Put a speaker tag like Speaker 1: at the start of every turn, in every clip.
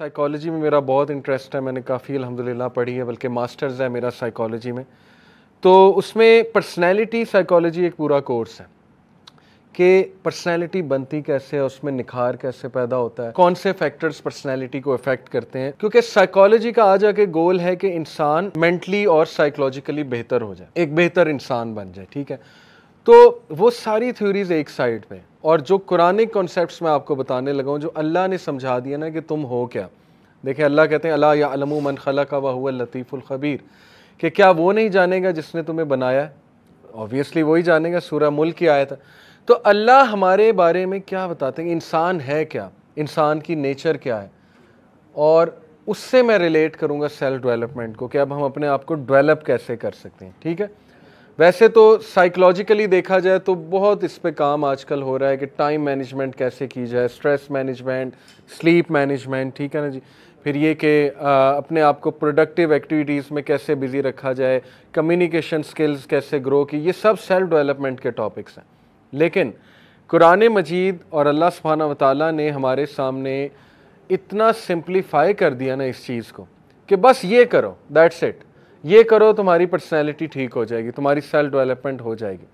Speaker 1: Psychology میں میرا بہت انٹرسٹ ہے، میں نے کافی الحمدللہ پڑھی ہے، بلکہ ماسٹرز ہے میرا سائیکالوجی میں. تو اس میں پرسنالٹی سائیکالوجی ایک پورا کورس ہے کہ پرسنالٹی بنتی کیسے ہے، اس میں نکھار کیسے پیدا ہوتا ہے، کون سے فیکٹرز پرسنالٹی کو افیکٹ کرتے ہیں. کیونکہ سائیکالوجی کا آج کے گول ہے کہ انسان مینٹلی اور سائیکولوجیکلی بہتر ہو جائے، ایک بہتر انسان بن جائے. ٹھیک ہے، تو وہ ساری تھیوریز ایک سائڈ پہ، اور جو قرآنک کانسیپٹس میں آپ کو بتانے لگا ہوں، جو اللہ نے سمجھا دیا نا کہ تم ہو کیا. دیکھیں اللہ کہتے ہیں الا یعلم من خلق وهو اللطیف الخبیر، کہ کیا وہ نہیں جانے گا جس نے تمہیں بنایا ہے؟ آبویسلی وہی جانے گا، سورہ ملک کی آیت ہے. تو اللہ ہمارے بارے میں کیا بتاتے ہیں، انسان ہے کیا، انسان کی نیچر کیا ہے، اور اس سے میں ریلیٹ کروں گا سیلف ڈیولپمنٹ کو کہ اب ہم اپنے آپ کو ڈیولپ کیسے کر سکتے ہیں. ٹھیک ہے، ویسے تو سائیکلوجیکلی دیکھا جائے تو بہت اس پہ کام آج کل ہو رہا ہے کہ ٹائم مینجمنٹ کیسے کی جائے، سٹریس مینجمنٹ، سلیپ مینجمنٹ. ٹھیک ہے نا جی، پھر یہ کہ اپنے آپ کو پروڈکٹیو ایکٹیویٹیز میں کیسے بزی رکھا جائے، کمیونیکیشن سکلز کیسے گرو کی، یہ سب سیلف ڈیولپمنٹ کے ٹاپکس ہیں. لیکن قرآن مجید اور اللہ سبحانہ و تعالیٰ نے ہمارے سامنے اتنا سمپلیفائی کر دیا نا اس چیز کو کہ بس یہ کرو، دیٹس اٹ، یہ کرو تمہاری پرسنالٹی ٹھیک ہو جائے گی، تمہاری سیلف ڈیولپمنٹ ہو جائے گی.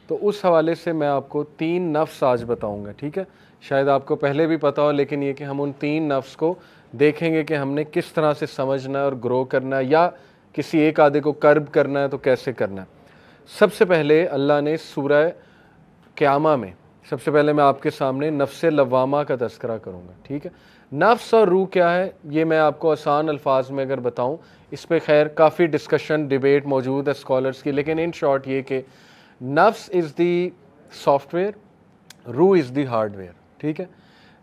Speaker 1: تو اس حوالے سے میں آپ کو 3 نفس آج بتاؤں گا. ٹھیک ہے، شاید آپ کو پہلے بھی پتا ہو، لیکن یہ کہ ہم ان 3 نفس کو دیکھیں گے کہ ہم نے کس طرح سے سمجھنا ہے اور گرو کرنا ہے، یا کسی ایک آدھے کو کرب کرنا ہے تو کیسے کرنا ہے. سب سے پہلے اللہ نے سورہ قیامہ میں، سب سے پہلے میں آپ کے سامنے نفس لوامہ کا تذکرہ کروں گا. ٹھیک ہے، نفس اور روح کیا ہے یہ میں آپ کو آسان الفاظ میں اگر بتاؤں، اس پہ خیر کافی ڈسکشن ڈیبیٹ موجود ہے اسکالرس کی، لیکن ان شارٹ یہ کہ نفس از دی سافٹ ویئر، روح از دی ہارڈ ویئر. ٹھیک ہے،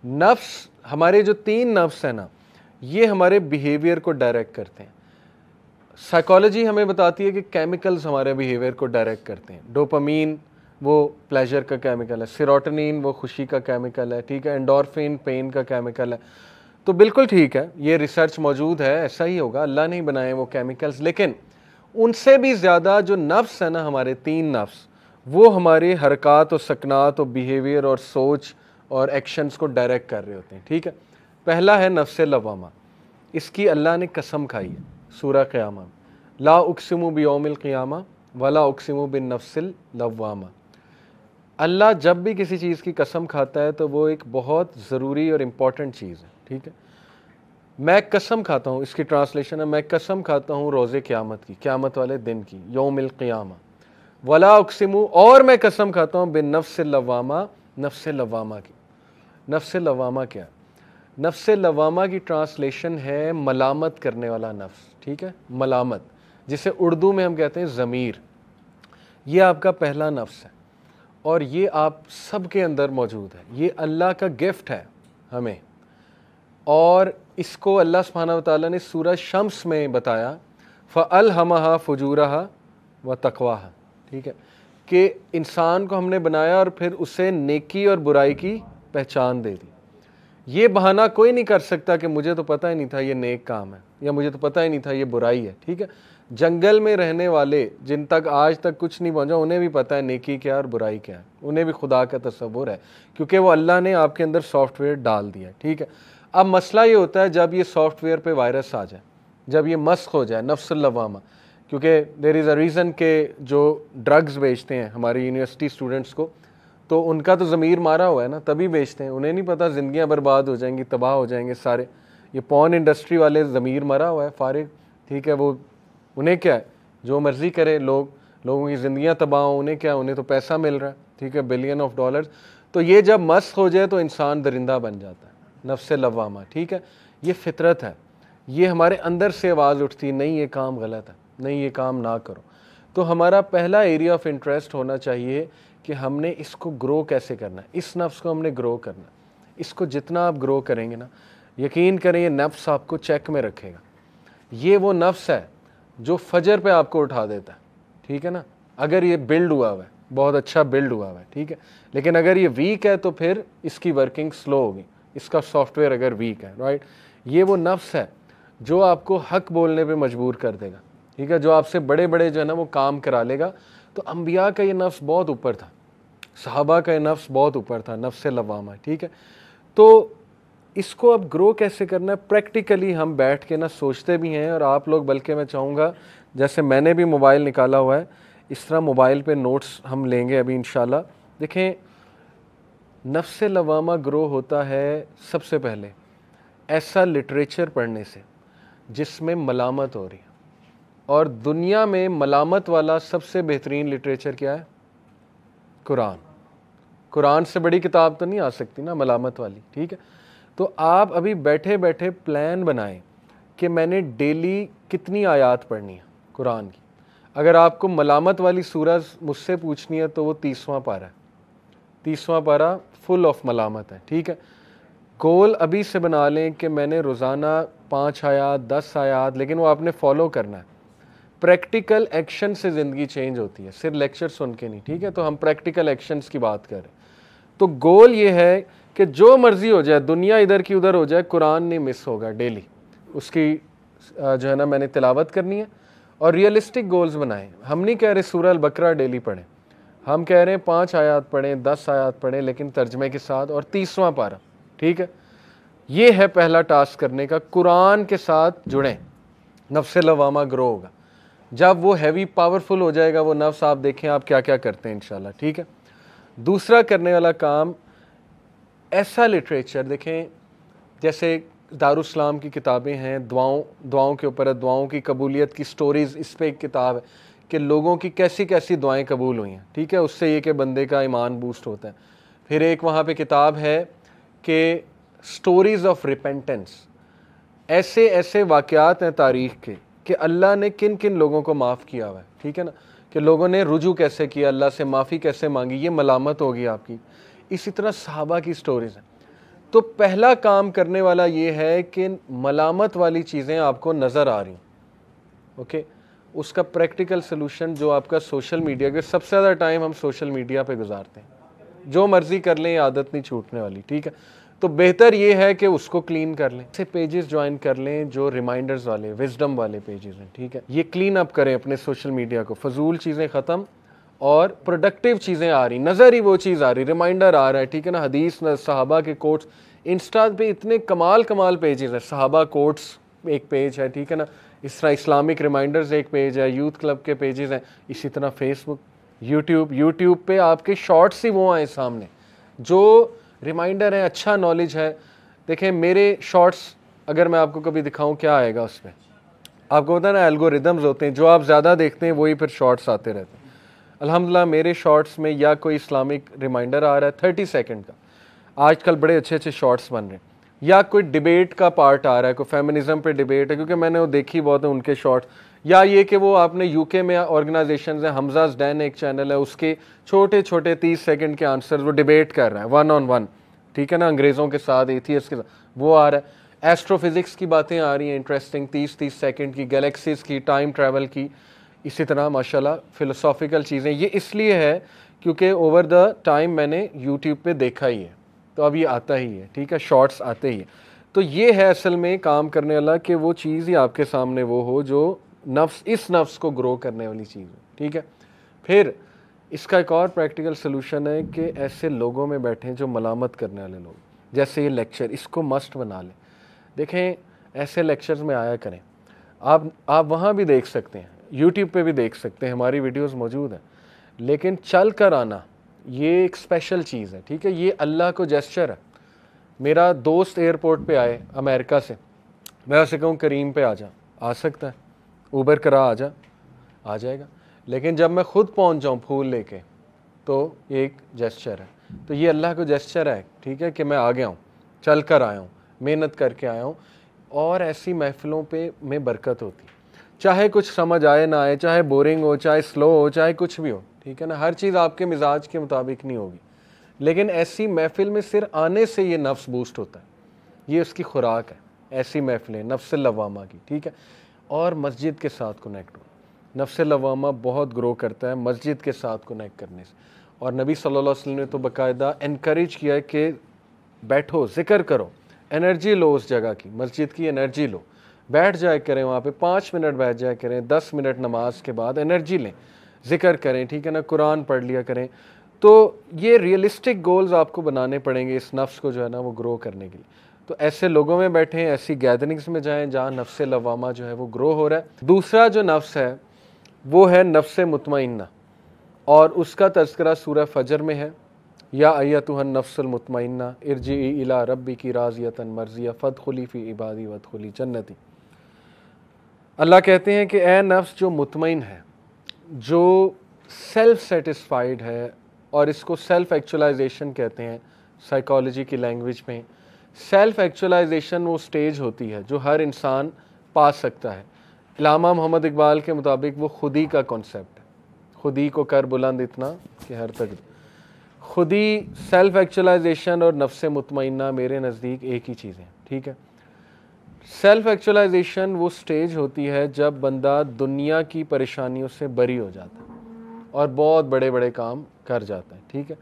Speaker 1: نفس، ہمارے جو 3 نفس ہیں نا، یہ ہمارے بیہیویئر کو ڈائریکٹ کرتے ہیں. سائیکالوجی ہمیں بتاتی ہے کہ کیمیکلز ہمارے بیہیویئر کو ڈائریکٹ کرتے ہیں. ڈوپامین وہ پلیجر کا کیمیکل ہے، سیروٹونین وہ خوشی کا کیمیکل ہے. ٹھیک ہے، انڈورفین پین کا کیمیکل ہے. تو بالکل ٹھیک ہے، یہ ریسرچ موجود ہے، ایسا ہی ہوگا، اللہ نے بنائے وہ کیمیکلز. لیکن ان سے بھی زیادہ جو نفس ہے نا، ہمارے 3 نفس، وہ ہمارے حرکات و سکنات و بیہیویئر اور سوچ اور ایکشنز کو ڈائریکٹ کر رہے ہوتے ہیں. ٹھیک ہے، پہلا ہے نفس لوامہ. اس کی اللہ نے قسم کھائی ہے سورہ قیامہ، لا اقسم بیوم القیامہ ولا اقسم بالنفس اللوامہ. اللہ جب بھی کسی چیز کی قسم کھاتا ہے تو وہ ایک بہت ضروری اور امپورٹنٹ چیز ہے. ٹھیک ہے، میں قسم کھاتا ہوں، اس کی ٹرانسلیشن ہے میں قسم کھاتا ہوں روز قیامت کی، قیامت والے دن کی، یوم القیامہ. ولا اقسم، اور میں قسم کھاتا ہوں بالنفس اللوامہ، نفس لوامہ کی. نفس لوامہ کیا؟ نفس لوامہ کی ٹرانسلیشن ہے ملامت کرنے والا نفس. ٹھیک ہے، ملامت، جسے اردو میں ہم کہتے ہیں ضمیر. یہ آپ کا پہلا نفس ہے، اور یہ آپ سب کے اندر موجود ہے. یہ اللہ کا گفٹ ہے ہمیں، اور اس کو اللہ سبحانہ و تعالیٰ نے سورہ شمس میں بتایا، فَأَلْهَمَهَا فُجُورَهَا وَتَقْوَاهَا. ٹھیک ہے، کہ انسان کو ہم نے بنایا اور پھر اسے نیکی اور برائی کی پہچان دے دی. یہ بہانہ کوئی نہیں کر سکتا کہ مجھے تو پتہ ہی نہیں تھا یہ نیک کام ہے، یا مجھے تو پتہ ہی نہیں تھا یہ برائی ہے. ٹھیک ہے، جنگل میں رہنے والے جن تک آج تک کچھ نہیں پہنچا، انہیں بھی پتہ ہے نیکی کیا اور برائی کیا ہے، انہیں بھی خدا کا تصور ہے، کیونکہ وہ اللہ نے آپ کے اندر سافٹ ویئر ڈال دیا ہے. ٹھیک ہے، اب مسئلہ یہ ہوتا ہے جب یہ سافٹ ویئر پہ وائرس آ جائے، جب یہ مسخ ہو جائے نفس اللوامہ. کیونکہ دیر از اے ریزن کہ جو ڈرگز بیچتے ہیں ہماری یونیورسٹی اسٹوڈنٹس کو، تو ان کا تو ضمیر مارا ہوا ہے نا، تبھی بیچتے ہیں. انہیں نہیں پتہ زندگیاں برباد ہو جائیں گی، تباہ ہو جائیں گے سارے. یہ پون انڈسٹری والے ضمیر مرا ہوا ہے، فارغ. ٹھیک ہے، وہ انہیں کیا ہے، جو مرضی کرے، لوگوں کی زندگیاں تباہ ہوں، انہیں کیا، انہیں تو پیسہ مل رہا ہے. ٹھیک ہے، بلین آف ڈالرز. تو یہ جب مسخ ہو جائے تو انسان درندہ بن جاتا ہے، نفس لوامہ. ٹھیک ہے، یہ فطرت ہے، یہ ہمارے اندر سے آواز اٹھتی، نہیں یہ کام غلط ہے، نہیں یہ کام نہ کرو. تو ہمارا پہلا ایریا آف انٹرسٹ ہونا چاہیے کہ ہم نے اس کو گرو کیسے کرنا ہے. اس نفس کو ہم نے گرو کرنا ہے. اس کو جتنا آپ گرو کریں گے نا، یقین کریں یہ نفس آپ کو چیک میں رکھے گا. یہ وہ نفس ہے جو فجر پہ آپ کو اٹھا دیتا ہے. ٹھیک ہے نا، اگر یہ بلڈ ہوا ہوا ہے، بہت اچھا بلڈ ہوا ہوا ہے. ٹھیک ہے، لیکن اگر یہ ویک ہے تو پھر اس کی ورکنگ سلو ہوگی، اس کا سافٹ ویئر اگر ویک ہے. رائٹ، یہ وہ نفس ہے جو آپ کو حق بولنے پہ مجبور کر دے گا. ٹھیک ہے، جو آپ سے بڑے بڑے جو ہے نا وہ کام کرا لے گا. تو انبیاء کا یہ نفس بہت اوپر تھا، صحابہ کا یہ نفس بہت اوپر تھا، نفس لوامہ. ٹھیک ہے، تو اس کو اب گرو کیسے کرنا ہے پریکٹیکلی ہم بیٹھ کے نا سوچتے بھی ہیں، اور آپ لوگ بلکہ میں چاہوں گا جیسے میں نے بھی موبائل نکالا ہوا ہے اس طرح موبائل پہ نوٹس ہم لیں گے ابھی انشاءاللہ۔ دیکھیں نفس لوامہ گرو ہوتا ہے سب سے پہلے ایسا لٹریچر پڑھنے سے جس میں ملامت ہو رہی ہے، اور دنیا میں ملامت والا سب سے بہترین لٹریچر کیا ہے؟ قرآن۔ قرآن سے بڑی کتاب تو نہیں آ سکتی نا ملامت والی، ٹھیک ہے؟ تو آپ ابھی بیٹھے بیٹھے پلان بنائیں کہ میں نے ڈیلی کتنی آیات پڑھنی ہے قرآن کی۔ اگر آپ کو ملامت والی سورہ مجھ سے پوچھنی ہے تو وہ 30واں پارہ ہے، 30واں پارہ فل آف ملامت ہے، ٹھیک ہے؟ گول ابھی سے بنا لیں کہ میں نے روزانہ 5 آیات 10 آیات، لیکن وہ آپ نے فالو کرنا ہے۔ پریکٹیکل ایکشن سے زندگی چینج ہوتی ہے، صرف لیکچر سن کے نہیں، ٹھیک ہے؟ تو ہم پریکٹیکل ایکشنز کی بات کر رہے ہیں۔ تو گول یہ ہے کہ جو مرضی ہو جائے، دنیا ادھر کی ادھر ہو جائے، قرآن نہیں مس ہوگا، ڈیلی اس کی جو ہے نا میں نے تلاوت کرنی ہے، اور ریئلسٹک گولز بنائیں۔ ہم نہیں کہہ رہے سورہ البقرہ ڈیلی پڑھیں، ہم کہہ رہے ہیں 5 آیات پڑھیں 10 آیات پڑھیں لیکن ترجمے کے ساتھ، اور 30واں پارہ، ٹھیک ہے؟ یہ ہے پہلا ٹاسک کرنے کا، قرآن کے ساتھ جڑیں، نفس لوامہ گرو ہوگا۔ جب وہ ہیوی پاورفل ہو جائے گا وہ نفس، آپ دیکھیں آپ کیا کیا کرتے ہیں انشاءاللہ، ٹھیک ہے؟ دوسرا کرنے والا کام ایسا لٹریچر، دیکھیں جیسے دارالاسلام کی کتابیں ہیں، دعاؤں کے اوپر ہے، دعاؤں کی قبولیت کی سٹوریز، اس پہ ایک کتاب ہے کہ لوگوں کی کیسی کیسی دعائیں قبول ہوئی ہیں، ٹھیک ہے؟ اس سے یہ کہ بندے کا ایمان بوسٹ ہوتا ہے۔ پھر ایک وہاں پہ کتاب ہے کہ سٹوریز آف ریپینٹنس، ایسے ایسے واقعات ہیں تاریخ کے کہ اللہ نے کن کن لوگوں کو معاف کیا ہوا ہے، ٹھیک ہے نا؟ کہ لوگوں نے رجوع کیسے کیا، اللہ سے معافی کیسے مانگی، یہ ملامت ہوگی آپ کی۔ اسی طرح صحابہ کی سٹوریز ہیں۔ تو پہلا کام کرنے والا یہ ہے کہ ملامت والی چیزیں آپ کو نظر آ رہی ہیں، اوکے؟ اس کا پریکٹیکل سلوشن جو آپ کا سوشل میڈیا کے، سب سے زیادہ ٹائم ہم سوشل میڈیا پہ گزارتے ہیں، جو مرضی کر لیں یہ عادت نہیں چھوٹنے والی، ٹھیک ہے؟ تو بہتر یہ ہے کہ اس کو کلین کر لیں، ایسے پیجز جوائن کر لیں جو ریمائنڈرز والے، وزڈم والے پیجز ہیں، ٹھیک ہے؟ یہ کلین اپ کریں اپنے سوشل میڈیا کو، فضول چیزیں ختم اور پروڈکٹیو چیزیں آ رہی، نظر ہی وہ چیز آ رہی، ریمائنڈر آ رہا ہے، ٹھیک ہے نا؟ حدیث، صحابہ کے کوٹس، انسٹا پہ اتنے کمال پیجز ہیں، صحابہ کوٹس ایک پیج ہے، ٹھیک ہے نا؟ اس طرح اسلامک ریمائنڈرز ایک پیج ہے، یوتھ کلب کے پیجز ہیں، اسی طرح فیس بک، یوٹیوب پہ آپ کے شارٹس ہی وہ آئیں سامنے جو ریمائنڈر ہیں، اچھا نالج ہے۔ دیکھیں میرے شارٹس اگر میں آپ کو کبھی دکھاؤں کیا آئے گا اس میں، آپ کو پتا ہے نا الگوریدمز ہوتے ہیں، جو آپ زیادہ دیکھتے ہیں وہی پھر شارٹس آتے رہتے ہیں۔ الحمدللہ میرے شارٹس میں یا کوئی اسلامک ریمائنڈر آ رہا ہے 30 سیکنڈ کا، آج کل بڑے اچھے اچھے شارٹس بن رہے ہیں، یا کوئی ڈیبیٹ کا پارٹ آ رہا ہے، کوئی فیمنزم پہ ڈیبیٹ ہے، کیونکہ میں نے وہ دیکھی بہت ہے ان کے شارٹس، یا یہ کہ وہ آپ نے یو کے میں آرگنائزیشنز ہیں، حمزہ's ڈین ایک چینل ہے، اس کے چھوٹے چھوٹے 30 سیکنڈ کے آنسرز وہ ڈیبیٹ کر رہا ہے 1 on 1، ٹھیک ہے نا؟ انگریزوں کے ساتھ، ایتھیسٹ کے ساتھ، وہ آ رہا ہے۔ ایسٹرو فزکس کی باتیں آ رہی ہیں انٹرسٹنگ، 30 سیکنڈ کی، گلیکسیز کی، ٹائم ٹریول کی، اسی طرح ماشاءاللہ فلسافیکل چیزیں۔ یہ اس لیے ہے کیونکہ اوور دا ٹائم میں نے یوٹیوب پہ دیکھا ہی ہے، تو اب یہ آتا ہی ہے، ٹھیک ہے؟ شارٹس آتے ہی ہیں۔ تو یہ ہے اصل میں کام کرنے والا کہ وہ چیز ہی آپ کے سامنے وہ ہو جو اس نفس کو گرو کرنے والی چیز ہو، ٹھیک ہے؟ پھر اس کا ایک اور پریکٹیکل سلوشن ہے کہ ایسے لوگوں میں بیٹھیں جو ملامت کرنے والے لوگ، جیسے یہ لیکچر، اس کو مسٹ بنا لیں۔ دیکھیں ایسے لیکچرز میں آیا کریں، آپ وہاں بھی دیکھ سکتے ہیں، یوٹیوب پہ بھی دیکھ سکتے ہیں، ہماری ویڈیوز موجود ہیں، لیکن چل کر آنا یہ ایک اسپیشل چیز ہے، ٹھیک ہے؟ یہ اللہ کو جیسچر ہے۔ میرا دوست ایئرپورٹ پہ آئے امریکہ سے، میں اسے کہوں کریم پہ آ سکتا ہے، اوبر کرا آ جائے گا، لیکن جب میں خود پہنچ جاؤں پھول لے کے تو یہ ایک جیسچر ہے۔ تو یہ اللہ کو جیسچر ہے، ٹھیک ہے، کہ میں آ گیا ہوں، چل کر آیا ہوں، محنت کر کے آیا ہوں، اور ایسی محفلوں پہ میں برکت ہوتی ہے، چاہے کچھ سمجھ آئے نہ آئے، چاہے بورنگ ہو، چاہے سلو ہو، چاہے کچھ بھی ہو، ٹھیک ہے نا؟ ہر چیز آپ کے مزاج کے مطابق نہیں ہوگی، لیکن ایسی محفل میں صرف آنے سے یہ نفس بوسٹ ہوتا ہے، یہ اس کی خوراک ہے، ایسی محفلیں نفس لوامہ کی، ٹھیک ہے؟ اور مسجد کے ساتھ کنیکٹ ہو، نفس لوامہ بہت گرو کرتا ہے مسجد کے ساتھ کنیکٹ کرنے سے، اور نبی صلی اللہ علیہ وسلم نے تو باقاعدہ انکریج کیا ہے کہ بیٹھو، ذکر کرو، انرجی لو، اس جگہ کی، مسجد کی انرجی لو، بیٹھ جائے کریں وہاں پہ، 5 منٹ بیٹھ جائے کریں، 10 منٹ نماز کے بعد انرجی لیں، ذکر کریں، ٹھیک ہے نا؟ قرآن پڑھ لیا کریں۔ تو یہ ریئلسٹک گولز آپ کو بنانے پڑیں گے اس نفس کو جو ہے نا وہ گرو کرنے کے لیے۔ تو ایسے لوگوں میں بیٹھیں, ایسی گیدرنگز میں جائیں جہاں نفس لوامہ جو ہے وہ گرو ہو رہا ہے. دوسرا جو نفس ہے وہ ہے نفس مطمئنہ, اور اس کا تذکرہ سورہ فجر میں ہے. یا ایتھا النفس المطمئنہ ارجعی الی ربک راضیۃ مرضیہ فادخلی فی عبادی وادخلی جنتی. اللہ کہتے ہیں کہ اے نفس جو مطمئن ہے, جو سیلف سیٹسفائیڈ ہے, اور اس کو سیلف ایکچولائزیشن کہتے ہیں سائیکالوجی کی لینگویج میں. سیلف ایکچولائزیشن وہ سٹیج ہوتی ہے جو ہر انسان پا سکتا ہے. علامہ محمد اقبال کے مطابق وہ خودی کا کانسیپٹ ہے. خودی کو کر بلند اتنا کہ ہر تک. خودی, سیلف ایکچولائزیشن اور نفس مطمئنہ میرے نزدیک ایک ہی چیز ہیں, ٹھیک ہے. سیلف ایکچولائزیشن وہ سٹیج ہوتی ہے جب بندہ دنیا کی پریشانیوں سے بری ہو جاتا ہے اور بہت بڑے بڑے کام کر جاتا ہے, ٹھیک ہے.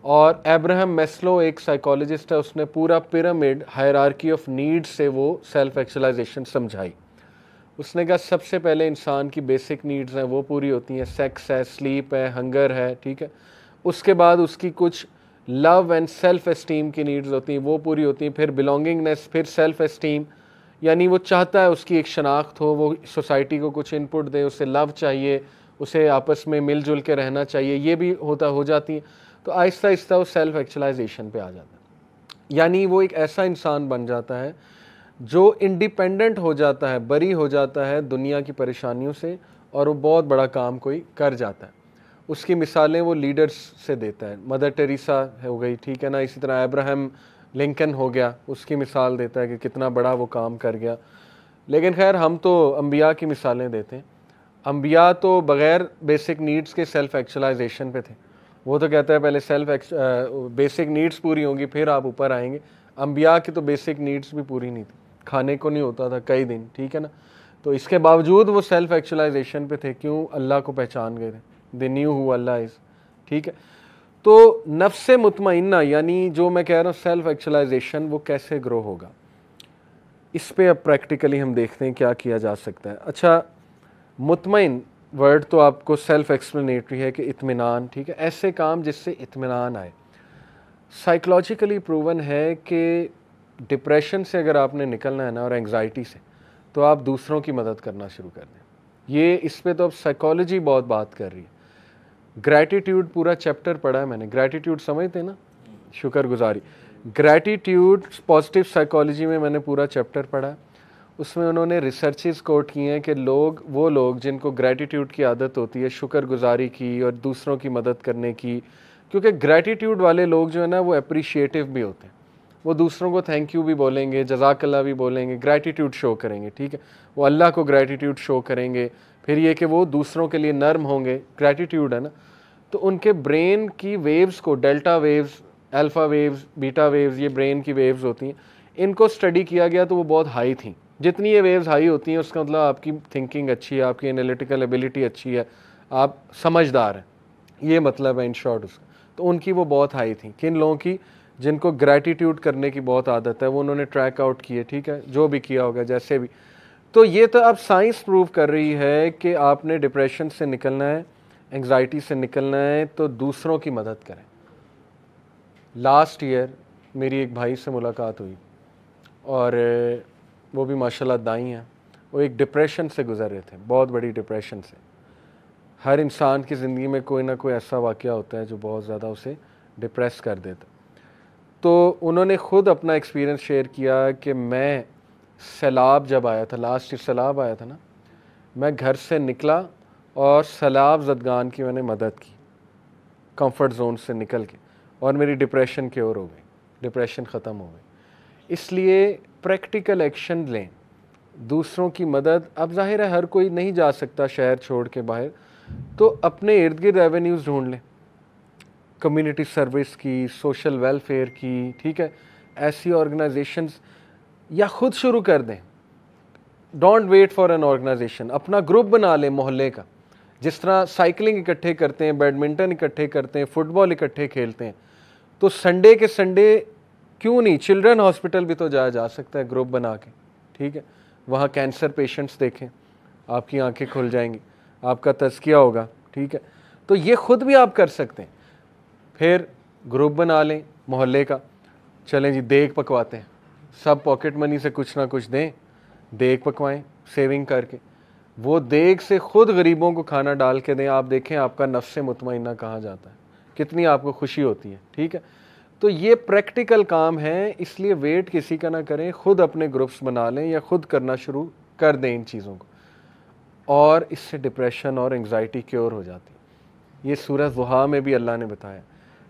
Speaker 1: اور ایبراہم میسلو ایک سائیکالوجسٹ ہے, اس نے پورا پیرامڈ ہائرارکی آف نیڈ سے وہ سیلف ایکچولائزیشن سمجھائی. اس نے کہا سب سے پہلے انسان کی بیسک نیڈز ہیں وہ پوری ہوتی ہیں, سیکس ہے, سلیپ ہے, ہنگر ہے, ٹھیک ہے. اس کے بعد اس کی کچھ لو اینڈ سیلف اسٹیم کی نیڈز ہوتی ہیں وہ پوری ہوتی ہیں. پھر بلونگنگنیس, پھر سیلف اسٹیم, یعنی وہ چاہتا ہے اس کی ایک شناخت ہو, وہ سوسائٹی کو کچھ ان پٹ دے, اسے لو چاہیے, اسے آپس میں مل جل کے رہنا چاہیے, یہ بھی ہو جاتی ہیں. تو آہستہ آہستہ وہ سیلف ایکچولائزیشن پہ آ جاتا ہے, یعنی وہ ایک ایسا انسان بن جاتا ہے جو انڈیپینڈنٹ ہو جاتا ہے, بری ہو جاتا ہے دنیا کی پریشانیوں سے, اور وہ بہت بڑا کام کوئی کر جاتا ہے. اس کی مثالیں وہ لیڈرز سے دیتا ہے. مدر ٹیریسا ہو گئی, ٹھیک ہے نا, اسی طرح ابراہم لنکن ہو گیا, اس کی مثال دیتا ہے کہ کتنا بڑا وہ کام کر گیا. لیکن خیر ہم تو انبیاء کی مثالیں دیتے ہیں. انبیاء تو بغیر بیسک نیڈز کے سیلف ایکچولائزیشن پہ تھے. وہ تو کہتا ہے پہلے بیسک نیڈز پوری ہوں گی پھر آپ اوپر آئیں گے. انبیاء کی تو بیسک نیڈز بھی پوری نہیں تھی, کھانے کو نہیں ہوتا تھا کئی دن, ٹھیک ہے نا. تو اس کے باوجود وہ سیلف ایکچولائزیشن پہ تھے, کیوں؟ اللہ کو پہچان گئے تھے. they knew who Allah is, ٹھیک ہے. تو نفس مطمئنہ یعنی جو میں کہہ رہا ہوں سیلف ایکچولائزیشن وہ کیسے گرو ہوگا, اس پہ اب پریکٹیکلی ہم دیکھتے ہیں کیا کیا جا سکتا ہے. اچھا, مطمئن ورڈ تو آپ کو سیلف ایکسپلینیٹری ہے کہ اطمینان, ٹھیک ہے, ایسے کام جس سے اطمینان آئے. سائیکلوجیکلی پروون ہے کہ ڈپریشن سے اگر آپ نے نکلنا ہے نا, اور انگزائٹی سے, تو آپ دوسروں کی مدد کرنا شروع کر دیں. یہ اس پہ تو اب سائیکالوجی بہت بات کر رہی ہے. گریٹیٹیوڈ پورا چیپٹر پڑھا ہے میں نے. گریٹیٹیوڈ سمجھتے ہیں نا, شکر گزاری. گریٹیٹیوڈ پازیٹیو سائیکالوجی میں نے پورا چیپٹر پڑھا. اس میں انہوں نے ریسرچز کوٹ کی ہیں کہ وہ لوگ جن کو گریٹیٹیوڈ کی عادت ہوتی ہے, شکر گزاری کی اور دوسروں کی مدد کرنے کی, کیونکہ گریٹیٹیوڈ والے لوگ جو ہے نا وہ اپریشیٹو بھی ہوتے ہیں. وہ دوسروں کو تھینک یو بھی بولیں گے, جزاک اللہ بھی بولیں گے, گریٹیٹیوڈ شو کریں گے, ٹھیک ہے. وہ اللہ کو گریٹیٹیوڈ شو کریں گے. پھر یہ کہ وہ دوسروں کے لیے نرم ہوں گے, گریٹیٹیوڈ ہے نا. تو ان کے برین کی ویوز کو, ڈیلٹا ویوز, الفا ویوز, بیٹا ویوز, یہ برین کی ویوز ہوتی ہیں, ان کو اسٹڈی کیا گیا تو وہ بہت ہائی تھیں. جتنی یہ ویوز ہائی ہوتی ہیں اس کا مطلب آپ کی تھنکنگ اچھی ہے, آپ کی انالیٹیکل ایبلٹی اچھی ہے, آپ سمجھدار ہیں, یہ مطلب ہے ان شارٹ اس کا. تو ان کی وہ بہت ہائی تھیں. کن لوگوں کی؟ جن کو گریٹیٹیوڈ کرنے کی بہت عادت ہے, وہ انہوں نے ٹریک آؤٹ کیے, ٹھیک ہے, جو بھی کیا ہوگا جیسے بھی. تو یہ تو اب سائنس پروو کر رہی ہے کہ آپ نے ڈپریشن سے نکلنا ہے, انگزائٹی سے نکلنا ہے, تو دوسروں کی مدد کریں. لاسٹ ایئر میری ایک بھائی سے ملاقات ہوئی, اور وہ بھی ماشاءاللہ دائی ہیں. وہ ایک ڈپریشن سے گزر رہے تھے, بہت بڑی ڈپریشن سے. ہر انسان کی زندگی میں کوئی نہ کوئی ایسا واقعہ ہوتا ہے جو بہت زیادہ اسے ڈپریس کر دیتا. تو انہوں نے خود اپنا ایکسپیرینس شیئر کیا کہ میں سیلاب جب آیا تھا, لاسٹ ایئر سیلاب آیا تھا نا, میں گھر سے نکلا اور سیلاب زدگان کی میں نے مدد کی, کمفرٹ زون سے نکل کے, اور میری ڈپریشن کیور ہو گئی, ڈپریشن ختم ہو گئی. اس لیے پریکٹیکل ایکشن لیں, دوسروں کی مدد. اب ظاہر ہے ہر کوئی نہیں جا سکتا شہر چھوڑ کے باہر, تو اپنے ارد گرد ایونیوز ڈھونڈ لیں, کمیونٹی سروس کی, سوشل ویلفیئر کی, ٹھیک ہے, ایسی آرگنائزیشنز, یا خود شروع کر دیں. Don't wait for an organization, اپنا گروپ بنا لیں محلے کا. جس طرح سائیکلنگ اکٹھے کرتے ہیں, بیڈمنٹن اکٹھے کرتے ہیں, فٹ بال اکٹھے کھیلتے ہیں, تو سنڈے کے سنڈے کیوں نہیں چلڈرن ہاسپٹل بھی تو جایا جا سکتا ہے گروپ بنا کے, ٹھیک ہے. وہاں کینسر پیشنٹس دیکھیں, آپ کی آنکھیں کھل جائیں گی, آپ کا تزکیہ ہوگا, ٹھیک ہے. تو یہ خود بھی آپ کر سکتے ہیں. پھر گروپ بنا لیں محلے کا, چلیں جی دیگ پکواتے ہیں, سب پاکٹ منی سے کچھ نہ کچھ دیں, دیگ پکوائیں سیونگ کر کے, وہ دیگ سے خود غریبوں کو کھانا ڈال کے دیں. آپ دیکھیں آپ کا نفس مطمئنہ کہاں جاتا ہے, کتنی آپ کو خوشی ہوتی ہے. ٹھیک ہے, تو یہ پریکٹیکل کام ہے, اس لیے ویٹ کسی کا نہ کریں, خود اپنے گروپس بنا لیں یا خود کرنا شروع کر دیں ان چیزوں کو, اور اس سے ڈپریشن اور انگزائٹی کیور ہو جاتی ہے. یہ سورہ ضحیٰ میں بھی اللہ نے بتایا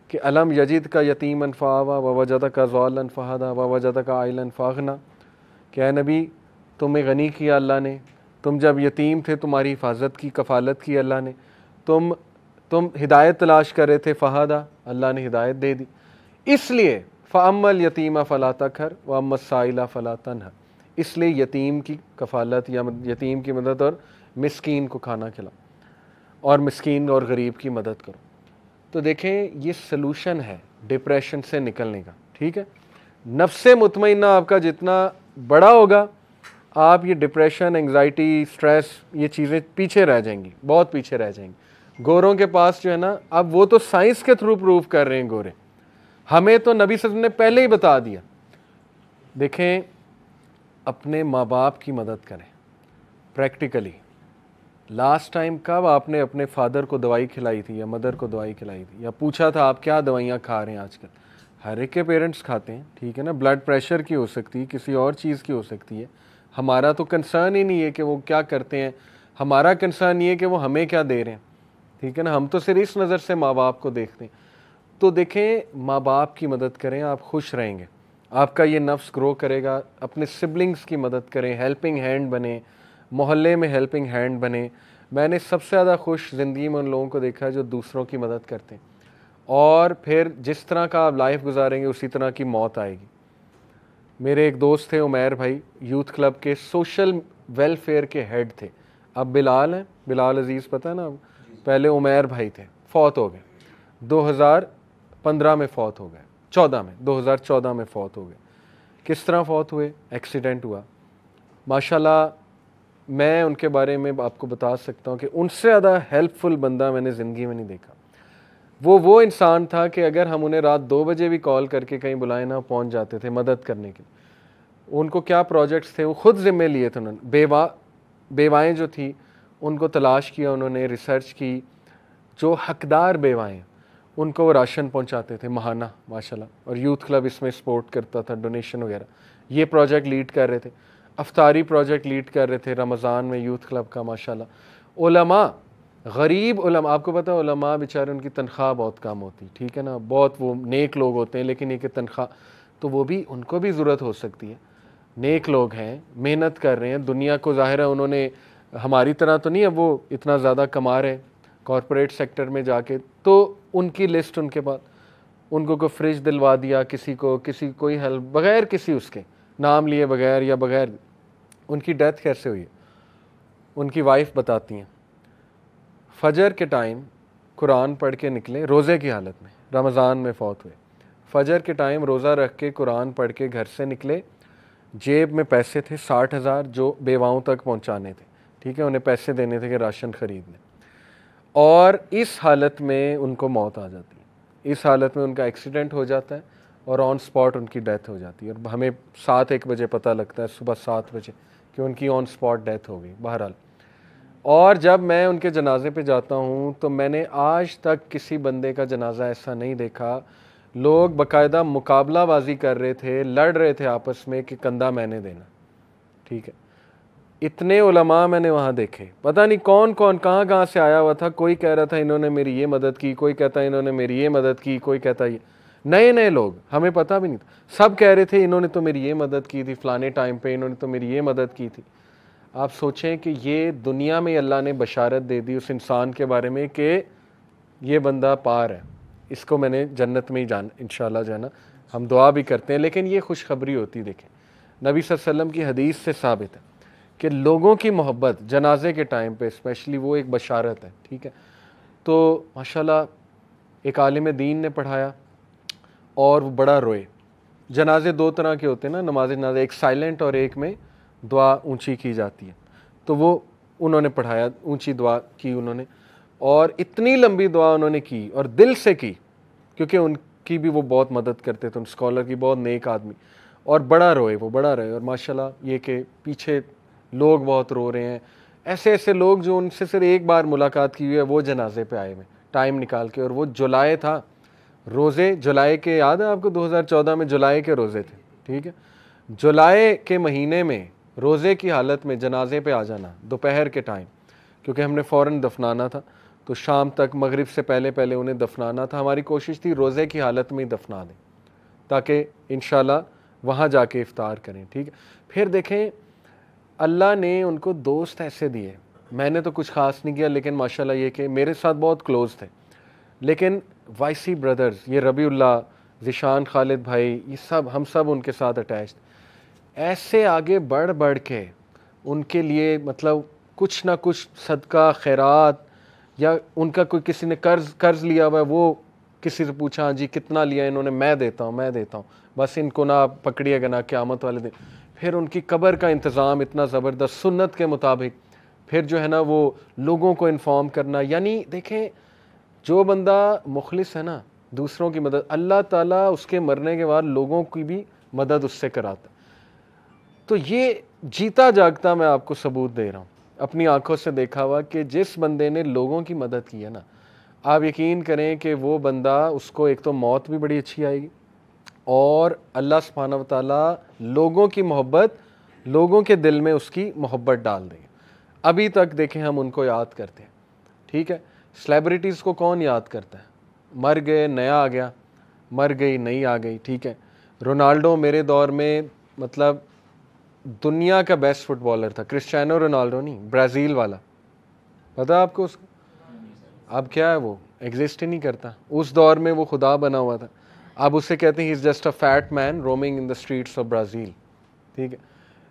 Speaker 1: کہ الم یجد کا یتیما فآویٰ ووجدک ضالا فہدیٰ ووجدک عائلا فاغنیٰ, کہ اے نبی تمہیں غنی کیا اللہ نے, تم جب یتیم تھے تمہاری حفاظت کی, کفالت کی اللہ نے, تم ہدایت تلاش کر رہے تھے, فہدیٰ اللہ نے ہدایت دے دی. اس لیے فَأَمَّا الْيَتِيمَ فَلَا تَقْهَرْ وَأَمَّا السَّائِلَ فَلَا تَنْهَرْ, اس لیے یتیم کی کفالت یا یتیم کی مدد اور مسکین کو کھانا کھلاؤ اور مسکین اور غریب کی مدد کرو. تو دیکھیں یہ سلوشن ہے ڈپریشن سے نکلنے کا. ٹھیک ہے, نفس مطمئنہ آپ کا جتنا بڑا ہوگا, آپ یہ ڈپریشن, انگزائٹی, سٹریس, یہ چیزیں پیچھے رہ جائیں گی, بہت پیچھے رہ جائیں گی. گوروں کے پاس جو ہے نا, اب وہ تو سائنس کے تھرو پروف کر رہے ہیں گورے, ہمیں تو نبی صلی اللہ علیہ وسلم نے پہلے ہی بتا دیا. دیکھیں اپنے ماں باپ کی مدد کریں پریکٹیکلی. لاسٹ ٹائم کب آپ نے اپنے فادر کو دوائی کھلائی تھی یا مدر کو دوائی کھلائی تھی, یا پوچھا تھا آپ کیا دوائیاں کھا رہے ہیں آج کل؟ ہر ایک کے پیرنٹس کھاتے ہیں. ٹھیک ہے نا, بلڈ پریشر کی ہو سکتی ہے, کسی اور چیز کی ہو سکتی ہے. ہمارا تو کنسرن ہی نہیں ہے کہ وہ کیا کرتے ہیں, ہمارا کنسرن یہ ہے کہ وہ ہمیں کیا دے رہے ہیں. ٹھیک ہے نا, ہم تو صرف اس نظر سے ماں باپ کو دیکھتے ہیں. تو دیکھیں ماں باپ کی مدد کریں, آپ خوش رہیں گے, آپ کا یہ نفس گرو کرے گا. اپنے سبلنگز کی مدد کریں, ہیلپنگ ہینڈ بنیں, محلے میں ہیلپنگ ہینڈ بنیں. میں نے سب سے زیادہ خوش زندگی میں ان لوگوں کو دیکھا ہے جو دوسروں کی مدد کرتے ہیں, اور پھر جس طرح کا آپ لائف گزاریں گے اسی طرح کی موت آئے گی. میرے ایک دوست تھے عمیر بھائی, یوتھ کلب کے سوشل ویلفیئر کے ہیڈ تھے. اب بلال ہیں, بلال عزیز پتہ ہے نا, پہلے عمیر بھائی تھے, فوت ہو گئے 2015 میں, فوت ہو گئے 2014 میں فوت ہو گئے. کس طرح فوت ہوئے؟ ایکسیڈنٹ ہوا. ماشاءاللہ میں ان کے بارے میں آپ کو بتا سکتا ہوں کہ ان سے زیادہ ہیلپ فل بندہ میں نے زندگی میں نہیں دیکھا. وہ انسان تھا کہ اگر ہم انہیں رات 2 بجے بھی کال کر کے کہیں بلائیں نا, پہنچ جاتے تھے مدد کرنے کے. ان کو کیا پروجیکٹس تھے وہ خود ذمہ لیے تھے انہوں نے. بیوائیں جو تھی ان کو تلاش کیا انہوں نے, ریسرچ کی, جو حقدار بیوائیں ان کو وہ راشن پہنچاتے تھے ماہانہ ماشاءاللہ. اور یوتھ کلب اس میں سپورٹ کرتا تھا, ڈونیشن وغیرہ. یہ پروجیکٹ لیڈ کر رہے تھے. افطاری پروجیکٹ لیڈ کر رہے تھے رمضان میں یوتھ کلب کا ماشاءاللہ. علماء, غریب علماء, آپ کو پتہ ہے علماء بیچارے ان کی تنخواہ بہت کم ہوتی. ٹھیک ہے نا, بہت وہ نیک لوگ ہوتے ہیں لیکن یہ کہ تنخواہ, تو وہ بھی ان کو بھی ضرورت ہو سکتی ہے. نیک لوگ ہیں, محنت کر رہے ہیں, دنیا کو ظاہر ہے انہوں نے ہماری طرح تو نہیں ہے وہ اتنا زیادہ کما رہے کارپوریٹ سیکٹر میں جا کے, تو ان کی لسٹ ان کے بعد, ان کو کوئی فریج دلوا دیا, کسی کوئی ہیلپ بغیر کسی اس کے نام لیے بغیر یا بغیر. ان کی ڈیتھ کیسے ہوئی ہے؟ ان کی وائف بتاتی ہیں فجر کے ٹائم قرآن پڑھ کے نکلے, روزے کی حالت میں, رمضان میں فوت ہوئے. فجر کے ٹائم روزہ رکھ کے قرآن پڑھ کے گھر سے نکلے, جیب میں پیسے تھے 60,000 جو بیواؤں تک پہنچانے تھے. ٹھیک ہے, انہیں پیسے دینے تھے کہ راشن خرید لیں, اور اس حالت میں ان کو موت آ جاتی ہے. اس حالت میں ان کا ایکسیڈنٹ ہو جاتا ہے اور آن سپاٹ ان کی ڈیتھ ہو جاتی ہے. اور ہمیں 7-1 بجے پتہ لگتا ہے, صبح 7 بجے, کہ ان کی آن سپاٹ ڈیتھ ہو گئی. بہرحال, اور جب میں ان کے جنازے پہ جاتا ہوں تو میں نے آج تک کسی بندے کا جنازہ ایسا نہیں دیکھا. لوگ باقاعدہ مقابلہ بازی کر رہے تھے, لڑ رہے تھے آپس میں کہ کندھا میں نے دینا. ٹھیک ہے, اتنے علماء میں نے وہاں دیکھے, پتہ نہیں کون کہاں سے آیا ہوا تھا. کوئی کہہ رہا تھا انہوں نے میری یہ مدد کی, کوئی کہتا انہوں نے میری یہ مدد کی, کوئی کہتا یہ. نئے لوگ, ہمیں پتہ بھی نہیں تھا. سب کہہ رہے تھے انہوں نے تو میری یہ مدد کی تھی فلانے ٹائم پہ, انہوں نے تو میری یہ مدد کی تھی. آپ سوچیں کہ یہ دنیا میں اللہ نے بشارت دے دی اس انسان کے بارے میں کہ یہ بندہ پار ہے, اس کو میں نے جنت میں ہی جان انشاءاللہ جانا. ہم دعا بھی کرتے ہیں, لیکن یہ خوشخبری ہوتی. دیکھیں نبی صلی اللہ علیہ وسلم کی حدیث سے ثابت ہے کہ لوگوں کی محبت جنازے کے ٹائم پہ اسپیشلی وہ ایک بشارت ہے. ٹھیک ہے, تو ماشاءاللہ ایک عالم دین نے پڑھایا اور وہ بڑا روئے. جنازے 2 طرح کے ہوتے ہیں نا, نماز جنازہ, ایک سائلنٹ اور ایک میں دعا اونچی کی جاتی ہے. تو وہ انہوں نے پڑھایا, اونچی دعا کی انہوں نے, اور اتنی لمبی دعا انہوں نے کی اور دل سے کی, کیونکہ ان کی بھی وہ بہت مدد کرتے تھے, ان اسکالر کی, بہت نیک آدمی. اور بڑا روئے، وہ بڑا رہے، اور ماشاءاللہ یہ کہ پیچھے لوگ بہت رو رہے ہیں، ایسے ایسے لوگ جو ان سے صرف ایک بار ملاقات کی ہوئی ہے وہ جنازے پہ آئے ہوئے ٹائم نکال کے، اور وہ جولائی تھا، روزے جولائی کے، یاد ہے آپ کو 2014 میں جولائی کے روزے تھے، ٹھیک ہے، جولائی کے مہینے میں روزے کی حالت میں جنازے پہ آ جانا دوپہر کے ٹائم، کیونکہ ہم نے فوراً دفنانا تھا، تو شام تک مغرب سے پہلے پہلے انہیں دفنانا تھا، ہماری کوشش تھی روزے کی حالت میں ہی دفنا دیں تاکہ انشاءاللہ وہاں جا کے افطار کریں، ٹھیک ہے۔ پھر دیکھیں اللہ نے ان کو دوست ایسے دیے، میں نے تو کچھ خاص نہیں کیا، لیکن ماشاءاللہ یہ کہ میرے ساتھ بہت کلوز تھے، لیکن وائسی بردرز، یہ ربیع اللہ، ذیشان خالد بھائی، یہ سب ہم سب ان کے ساتھ اٹیچڈ، ایسے آگے بڑھ بڑھ کے ان کے لیے مطلب کچھ نہ کچھ صدقہ خیرات، یا ان کا کوئی کسی نے قرض لیا ہوا ہے، وہ کسی سے پوچھا ہاں جی کتنا لیا انہوں نے، میں دیتا ہوں، بس ان کو نہ پکڑیے گا نہ قیامت والے دن۔ پھر ان کی قبر کا انتظام اتنا زبردست سنت کے مطابق، پھر جو ہے نا وہ لوگوں کو انفارم کرنا، یعنی دیکھیں جو بندہ مخلص ہے نا دوسروں کی مدد، اللہ تعالیٰ اس کے مرنے کے بعد لوگوں کی بھی مدد اس سے کراتا ہے۔ تو یہ جیتا جاگتا میں آپ کو ثبوت دے رہا ہوں، اپنی آنکھوں سے دیکھا ہوا کہ جس بندے نے لوگوں کی مدد کی ہے نا، آپ یقین کریں کہ وہ بندہ، اس کو ایک تو موت بھی بڑی اچھی آئے گی، اور اللہ سبحانہ وتعالیٰ لوگوں کی محبت، لوگوں کے دل میں اس کی محبت ڈال دیں گے۔ ابھی تک دیکھیں ہم ان کو یاد کرتے ہیں، ٹھیک ہے، سلیبریٹیز کو کون یاد کرتا ہے؟ مر گئے نیا آ گیا، مر گئی نئی آ گئی، ٹھیک ہے۔ رونالڈو میرے دور میں مطلب دنیا کا بیسٹ فٹ بالر تھا، کرسٹیانو رونالڈو نہیں، برازیل والا، پتا آپ کو اس کو؟ اب کیا ہے، وہ ایگزسٹ ہی نہیں کرتا، اس دور میں وہ خدا بنا ہوا تھا، اب اسے کہتے ہیں he is just a fat man roaming in the streets of Brazil, ٹھیک ہے۔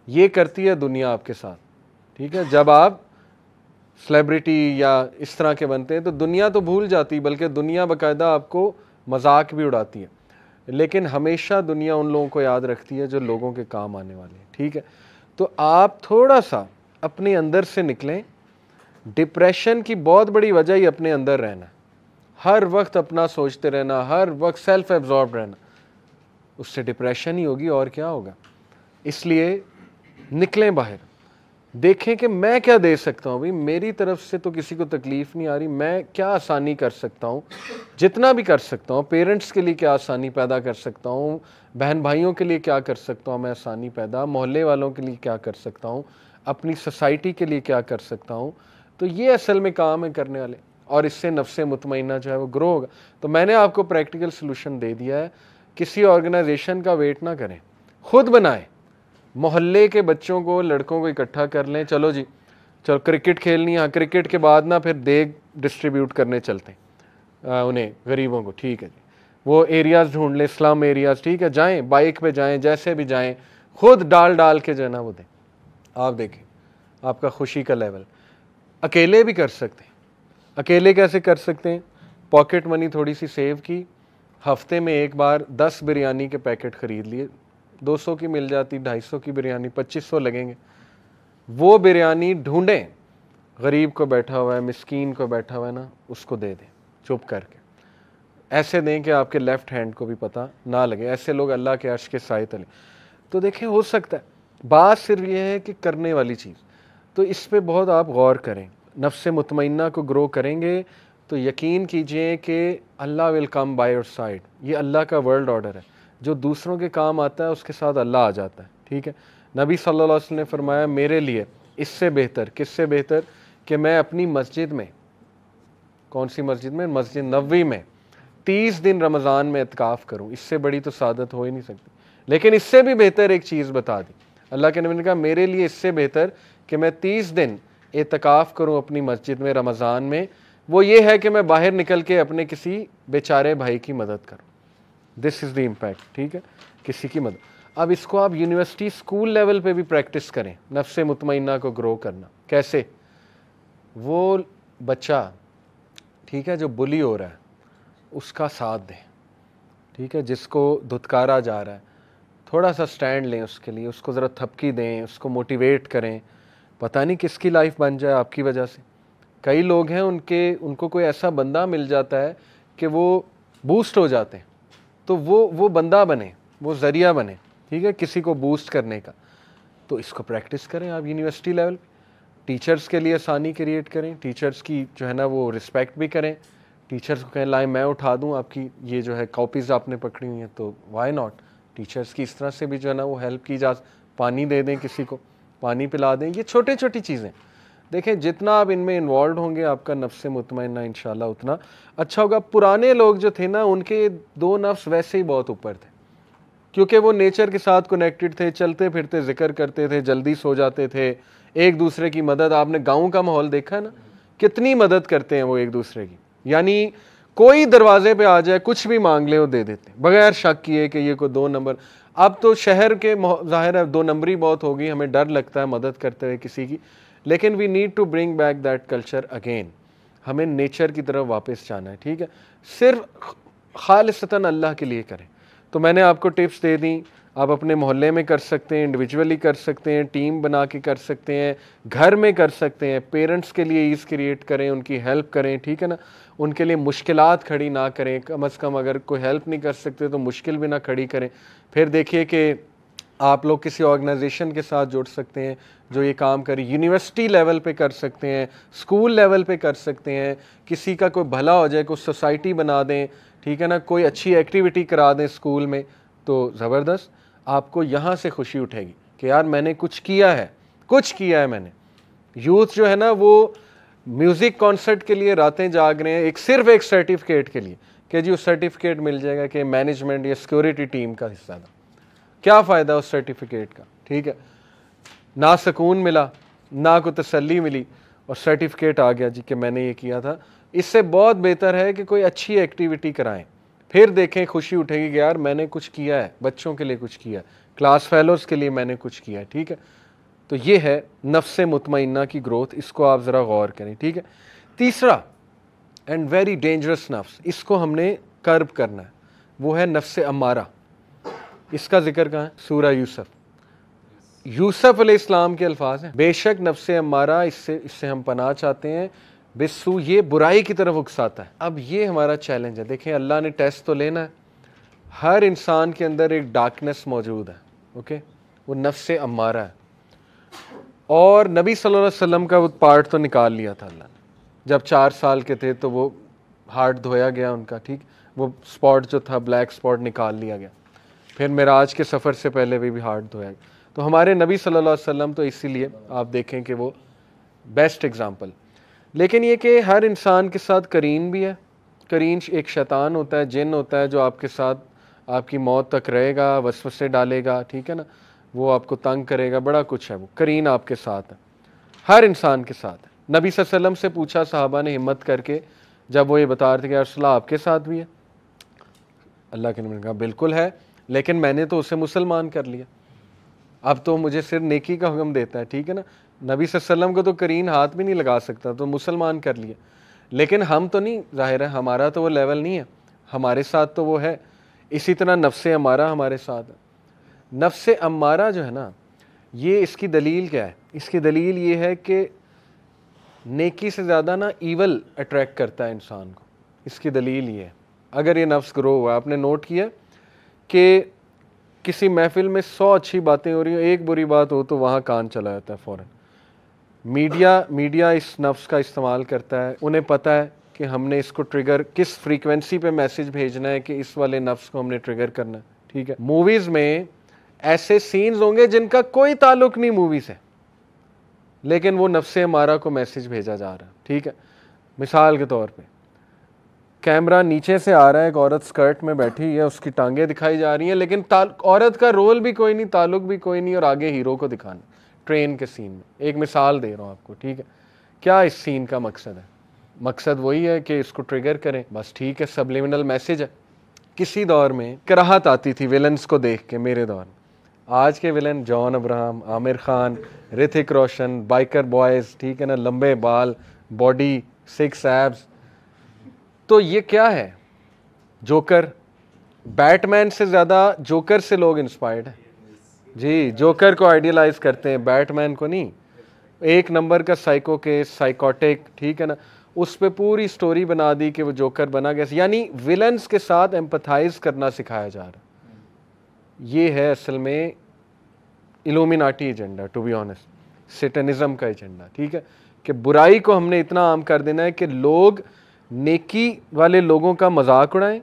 Speaker 1: یہ کرتی ہے دنیا آپ کے ساتھ، ٹھیک ہے، جب آپ سلیبریٹی یا اس طرح کے بنتے ہیں تو دنیا تو بھول جاتی، بلکہ دنیا باقاعدہ آپ کو مذاق بھی اڑاتی ہے، لیکن ہمیشہ دنیا ان لوگوں کو یاد رکھتی ہے جو لوگوں کے کام آنے والے ہیں، ٹھیک ہے۔ تو آپ تھوڑا سا اپنے اندر سے نکلیں، ڈپریشن کی بہت بڑی وجہ ہی اپنے اندر رہنا، ہر وقت اپنا سوچتے رہنا، ہر وقت سیلف ایبزاربڈ رہنا، اس سے ڈپریشن ہی ہوگی اور کیا ہوگا۔ اس لیے نکلیں باہر، دیکھیں کہ میں کیا دے سکتا ہوں، بھائی میری طرف سے تو کسی کو تکلیف نہیں آ رہی، میں کیا آسانی کر سکتا ہوں، جتنا بھی کر سکتا ہوں، پیرنٹس کے لیے کیا آسانی پیدا کر سکتا ہوں، بہن بھائیوں کے لیے کیا کر سکتا ہوں میں آسانی پیدا، محلے والوں کے لیے کیا کر سکتا ہوں، اپنی سوسائٹی کے لیے کیا کر سکتا ہوں۔ تو یہ اصل میں کام ہے کرنے والے، اور اس سے نفس مطمئنہ جو ہے وہ گرو ہوگا۔ تو میں نے آپ کو پریکٹیکل سلوشن دے دیا ہے، کسی آرگنائزیشن کا ویٹ نہ کریں، خود بنائیں، محلے کے بچوں کو، لڑکوں کو اکٹھا کر لیں، چلو جی چلو کرکٹ کھیلنی ہے، کرکٹ کے بعد نہ پھر دیگ ڈسٹریبیوٹ کرنے چلتے ہیں انہیں غریبوں کو، ٹھیک ہے جی، وہ ایریاز ڈھونڈ لیں، اسلام ایریاز، ٹھیک ہے، جائیں بائک پہ جائیں، جیسے بھی جائیں، خود ڈال کے جو ہے نا وہ دیں، آپ دیکھیں آپ کا خوشی کا لیول۔ اکیلے بھی کر سکتے ہیں، اکیلے کیسے کر سکتے ہیں؟ پاکٹ منی تھوڑی سی سیو کی، ہفتے میں ایک بار 10 بریانی کے پیکٹ خرید لیے، 200 کی مل جاتی، 250 کی بریانی، 2500 لگیں گے، وہ بریانی ڈھونڈیں، غریب کو بیٹھا ہوا ہے، مسکین کو بیٹھا ہوا ہے نا، اس کو دے دیں چپ کر کے، ایسے دیں کہ آپ کے لیفٹ ہینڈ کو بھی پتہ نہ لگے، ایسے لوگ اللہ کے عرش کے سائے تلے۔ تو دیکھیں ہو سکتا ہے، بات صرف یہ ہے کہ کرنے والی چیز، تو اس پہ بہت آپ غور کریں، نفس مطمئنہ کو گرو کریں گے تو یقین کیجئے کہ اللہ ول کم بائی یور سائڈ، یہ اللہ کا ورلڈ آرڈر ہے، جو دوسروں کے کام آتا ہے اس کے ساتھ اللہ آ جاتا ہے، ٹھیک ہے۔ نبی صلی اللہ علیہ وسلم نے فرمایا میرے لیے اس سے بہتر، کس سے بہتر، کہ میں اپنی مسجد میں، کون سی مسجد میں؟ مسجد نبوی میں 30 دن رمضان میں اعتکاف کروں، اس سے بڑی تو سعادت ہو ہی نہیں سکتی۔ لیکن اس سے بھی بہتر ایک چیز بتا دی، اللہ کے نبی نے کہا میرے لیے اس سے بہتر کہ میں 30 دن اعتکاف کروں اپنی مسجد میں رمضان میں، وہ یہ ہے کہ میں باہر نکل کے اپنے کسی بیچارے بھائی کی مدد کروں، دس از دی امپیکٹ، ٹھیک ہے، کسی کی مدد۔ اب اس کو آپ یونیورسٹی اسکول لیول پہ بھی پریکٹس کریں، نفس مطمئنہ کو گرو کرنا، کیسے؟ وہ بچہ، ٹھیک ہے، جو بلی ہو رہا ہے اس کا ساتھ دیں، ٹھیک ہے، جس کو دھتکارا جا رہا ہے تھوڑا سا سٹینڈ لیں اس کے لیے، اس کو ذرا تھپکی دیں، اس کو موٹیویٹ کریں، پتہ نہیں کس کی لائف بن جائے آپ کی وجہ سے۔ کئی لوگ ہیں ان کو کوئی ایسا بندہ مل جاتا ہے کہ وہ بوسٹ ہو جاتے ہیں، تو وہ بندہ بنے، وہ ذریعہ بنے، ٹھیک ہے, کسی کو بوسٹ کرنے کا. تو اس کو پریکٹس کریں آپ یونیورسٹی لیول پہ. ٹیچرز کے لیے آسانی کریٹ کریں, ٹیچرز کی جو ہے نا وہ رسپیکٹ بھی کریں. ٹیچرز کو کہیں لائیں میں اٹھا دوں آپ کی یہ جو ہے کاپیز آپ نے پکڑی ہوئی ہیں, تو وائی ناٹ. ٹیچرز کی اس طرح سے بھی جو ہے نا وہ ہیلپ کی پانی دے دیں, کسی کو پانی پلا دیں. یہ چھوٹی چھوٹی چیزیں دیکھیں, جتنا آپ ان میں انوالوڈ ہوں گے آپ کا نفس مطمئنہ انشاءاللہ اتنا اچھا ہوگا. پرانے لوگ جو تھے نا ان کے 2 نفس ویسے ہی بہت اوپر تھے, کیونکہ وہ نیچر کے ساتھ کنیکٹڈ تھے, چلتے پھرتے ذکر کرتے تھے, جلدی سو جاتے تھے, ایک دوسرے کی مدد. آپ نے گاؤں کا ماحول دیکھا نا, کتنی مدد کرتے ہیں وہ ایک دوسرے کی. یعنی کوئی دروازے پہ آ جائے کچھ بھی مانگ لے وہ دے دیتے ہیں بغیر شک کیے کہ یہ کوئی 2 نمبر. اب تو شہر کے ظاہر ہے 2 نمبری بہت ہوگی, ہمیں ڈر لگتا ہے مدد کرتے ہوئے کسی کی, لیکن we need to bring back that culture again. ہمیں نیچر کی طرف واپس جانا ہے, ٹھیک ہے, صرف خالصتاً اللہ کے لیے کریں. تو میں نے آپ کو ٹپس دے دیں, آپ اپنے محلے میں کر سکتے ہیں, انڈیویجولی کر سکتے ہیں, ٹیم بنا کے کر سکتے ہیں, گھر میں کر سکتے ہیں. پیرنٹس کے لیے ایز کریٹ کریں, ان کی ہیلپ کریں, ٹھیک ہے نا, ان کے لیے مشکلات کھڑی نہ کریں. کم از کم اگر کوئی ہیلپ نہیں کر سکتے تو مشکل بھی نہ کھڑی کریں. پھر دیکھیے کہ آپ لوگ کسی آرگنائزیشن کے ساتھ جڑ سکتے ہیں جو یہ کام کرے. یونیورسٹی لیول پہ کر سکتے ہیں, اسکول لیول پہ کر سکتے ہیں, کسی کا کوئی بھلا ہو جائے, کوئی سوسائٹی بنا دیں, ٹھیک ہے نا, کوئی اچھی ایکٹیویٹی کرا دیں اسکول میں, تو زبردست. آپ کو یہاں سے خوشی اٹھے گی کہ یار میں نے کچھ کیا ہے, کچھ کیا ہے میں نے. یوتھ جو ہے نا وہ میوزک کانسرٹ کے لیے راتیں جاگ رہے ہیں صرف ایک سرٹیفکیٹ کے لیے کہ جی اس سرٹیفکیٹ مل جائے گا کہ مینجمنٹ یا سیکورٹی ٹیم کا حصہ تھا. کیا فائدہ اس سرٹیفکیٹ کا, ٹھیک ہے, نہ سکون ملا, نہ کوئی تسلی ملی, اور سرٹیفکیٹ آ گیا جی کہ میں نے یہ کیا تھا. اس سے بہت بہتر ہے کہ کوئی اچھی ایکٹیویٹی کرائیں, پھر دیکھیں خوشی اٹھے گی کہ یار میں نے کچھ کیا ہے, بچوں کے لیے کچھ کیا ہے, کلاس فیلوز کے لیے میں نے کچھ کیا ہے, ٹھیک ہے. تو یہ ہے نفس مطمئنہ کی گروتھ, اس کو آپ ذرا غور کریں, ٹھیک ہے. تیسرا اینڈ ویری ڈینجرس نفس, اس کو ہم نے کرب کرنا ہے, وہ ہے نفس امارہ. اس کا ذکر کہاں ہے؟ سورہ یوسف. یوسف علیہ السلام کے الفاظ ہیں, بے شک نفس امارہ اس سے ہم پناہ چاہتے ہیں, بسو یہ برائی کی طرف اکساتا ہے. اب یہ ہمارا چیلنج ہے. دیکھیں اللہ نے ٹیسٹ تو لینا ہے, ہر انسان کے اندر ایک ڈارکنس موجود ہے, اوکے, وہ نفس امارہ ہے, اور نبی صلی اللہ علیہ وسلم کا وہ پارٹ تو نکال لیا تھا اللہ نے. جب 4 سال کے تھے تو وہ ہارٹ دھویا گیا ان کا, ٹھیک, وہ سپاٹ جو تھا بلیک سپاٹ نکال لیا گیا. پھر معراج کے سفر سے پہلے بھی ہارٹ دھویا گیا. تو ہمارے نبی صلی اللہ علیہ وسلم تو اسی لیے آپ دیکھیں کہ وہ بیسٹ ایگزامپل. لیکن یہ کہ ہر انسان کے ساتھ کرین بھی ہے. کرین ایک شیطان ہوتا ہے, جن ہوتا ہے جو آپ کے ساتھ آپ کی موت تک رہے گا, وسوسے ڈالے گا, ٹھیک ہے نا, وہ آپ کو تنگ کرے گا, بڑا کچھ ہے. وہ کرین آپ کے ساتھ ہے, ہر انسان کے ساتھ ہے. نبی صلی اللہ علیہ وسلم سے پوچھا صحابہ نے ہمت کر کے, جب وہ یہ بتا رہے تھے کہ رسول اللہ آپ کے ساتھ بھی ہے, اللہ کے نبی نے کہا بالکل ہے, لیکن میں نے تو اسے مسلمان کر لیا, اب تو مجھے صرف نیکی کا حکم دیتا ہے, ٹھیک ہے نا. نبی صلی اللہ علیہ وسلم کو تو کرین ہاتھ بھی نہیں لگا سکتا, تو مسلمان کر لیا. لیکن ہم تو نہیں, ظاہر ہے ہمارا تو وہ لیول نہیں ہے, ہمارے ساتھ تو وہ ہے. اسی طرح نفس امارہ ہمارے ساتھ ہے. نفس امارہ جو ہے نا, یہ اس کی دلیل کیا ہے؟ اس کی دلیل یہ ہے کہ نیکی سے زیادہ نا ایول اٹریکٹ کرتا ہے انسان کو. اس کی دلیل یہ ہے, اگر یہ نفس گرو ہوا, آپ نے نوٹ کیا کہ کسی محفل میں 100 اچھی باتیں ہو رہی ہیں, ایک بری بات ہو تو وہاں کان چلا جاتا ہے فوراً. میڈیا اس نفس کا استعمال کرتا ہے, انہیں پتہ ہے کہ ہم نے اس کو ٹریگر کس فریکوینسی پہ میسج بھیجنا ہے کہ اس والے نفس کو ہم نے ٹریگر کرنا ہے, ٹھیک ہے. موویز میں ایسے سینز ہوں گے جن کا کوئی تعلق نہیں مووی سے, لیکن وہ نفس امارہ کو میسج بھیجا جا رہا ہے, ٹھیک ہے. مثال کے طور پہ کیمرہ نیچے سے آ رہا ہے, ایک عورت سکرٹ میں بیٹھی ہے, اس کی ٹانگیں دکھائی جا رہی ہیں, لیکن عورت کا رول بھی کوئی نہیں, تعلق بھی کوئی نہیں, اور آگے ہیرو کو دکھانا ٹرین کے سین میں. ایک مثال دے رہا ہوں آپ کو, ٹھیک ہے. کیا اس سین کا مقصد ہے؟ مقصد وہی ہے کہ اس کو ٹریگر کریں, بس, ٹھیک ہے, سبلیمنل میسج ہے. کسی دور میں کراہت آتی تھی ویلنز کو دیکھ کے, میرے دور میں. آج کے ویلن جان ابراہم, عامر خان, رتھک روشن, بائکر بوائز, ٹھیک ہے نا, لمبے بال, باڈی, 6 ایبس. تو یہ کیا ہے؟ جوکر. بیٹ مین سے زیادہ جوکر سے لوگ انسپائرڈ ہیں جی, جوکر کو آئیڈیلائز کرتے ہیں, بیٹ مین کو نہیں. ایک نمبر کا سائیکو کیس, سائیکوٹک, ٹھیک ہے نا, اس پہ پوری سٹوری بنا دی کہ وہ جوکر بنا گیا. یعنی ویلنز کے ساتھ ایمپتھائز کرنا سکھایا جا رہا. یہ ہے اصل میں الومیناٹی ایجنڈا, ٹو بی آنیسٹ سیٹنزم کا ایجنڈا, ٹھیک ہے, کہ برائی کو ہم نے اتنا عام کر دینا ہے کہ لوگ نیکی والے لوگوں کا مذاق اڑائیں,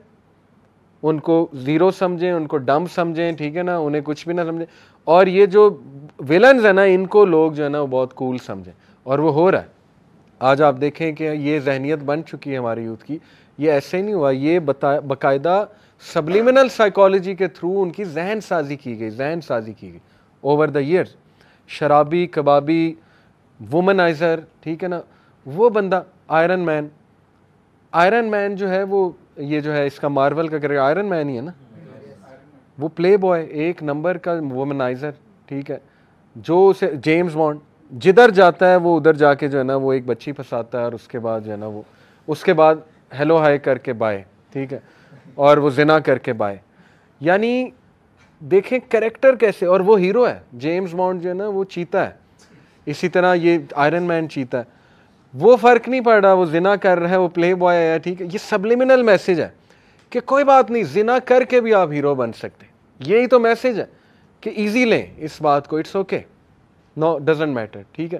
Speaker 1: ان کو زیرو سمجھیں, ان کو ڈم سمجھیں, ٹھیک ہے نا, انہیں کچھ بھی نہ سمجھیں, اور یہ جو ویلنز ہیں نا ان کو لوگ جو ہے نا وہ بہت کول سمجھیں, اور وہ ہو رہا ہے. آج آپ دیکھیں کہ یہ ذہنیت بن چکی ہے ہماری یوتھ کی, یہ ایسے ہی نہیں ہوا, یہ باقاعدہ سبلیمنل سائیکالوجی کے تھرو ان کی ذہن سازی کی گئی اوور دا ایئرز. شرابی, کبابی, وومنائزر, ٹھیک ہے نا, وہ بندہ آئرن مین جو ہے وہ یہ جو ہے اس کا مارول کا کرے آئرن مین ہی ہے نا, وہ پلے بوائے ایک نمبر کا وومنائزر, ٹھیک ہے, جو اسے جیمز بانڈ جدھر جاتا ہے وہ ادھر جا کے جو ہے نا وہ ایک بچی پھنساتا ہے, اور اس کے بعد جو ہے نا وہ اس کے بعد ہیلو ہائی کر کے بائے, ٹھیک ہے, اور وہ زنا کر کے بائے. یعنی دیکھیں کریکٹر کیسے, اور وہ ہیرو ہے جیمز بانڈ جو ہے نا وہ چیتا ہے, اسی طرح یہ آئرن مین چیتا ہے, وہ فرق نہیں پڑ رہا, وہ زنا کر رہا ہے, وہ پلے بوائے ہے, ٹھیک ہے. یہ سبلیمنل میسج ہے کہ کوئی بات نہیں, زنا کر کے بھی آپ ہیرو بن سکتے, یہی تو میسج ہے کہ ایزی لیں اس بات کو, it's okay, no doesn't matter, ٹھیک ہے.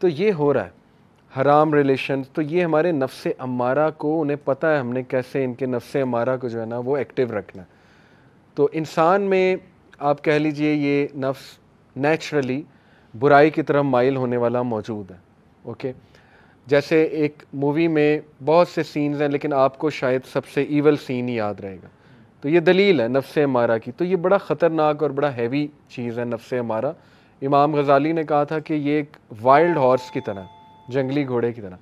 Speaker 1: تو یہ ہو رہا ہے حرام ریلیشنز. تو یہ ہمارے نفس امارہ کو, انہیں پتہ ہے ہم نے کیسے ان کے نفس امارہ کو جو ہے نا وہ ایکٹیو رکھنا ہے. تو انسان میں آپ کہہ لیجئے یہ نفس نیچرلی برائی کی طرف مائل ہونے والا موجود ہے, اوکے. جیسے ایک مووی میں بہت سے سینز ہیں لیکن آپ کو شاید سب سے ایول سین ہی یاد رہے گا, تو یہ دلیل ہے نفس امارہ کی. تو یہ بڑا خطرناک اور بڑا ہیوی چیز ہے نفس امارہ. امام غزالی نے کہا تھا کہ یہ ایک وائلڈ ہارس کی طرح, جنگلی گھوڑے کی طرح,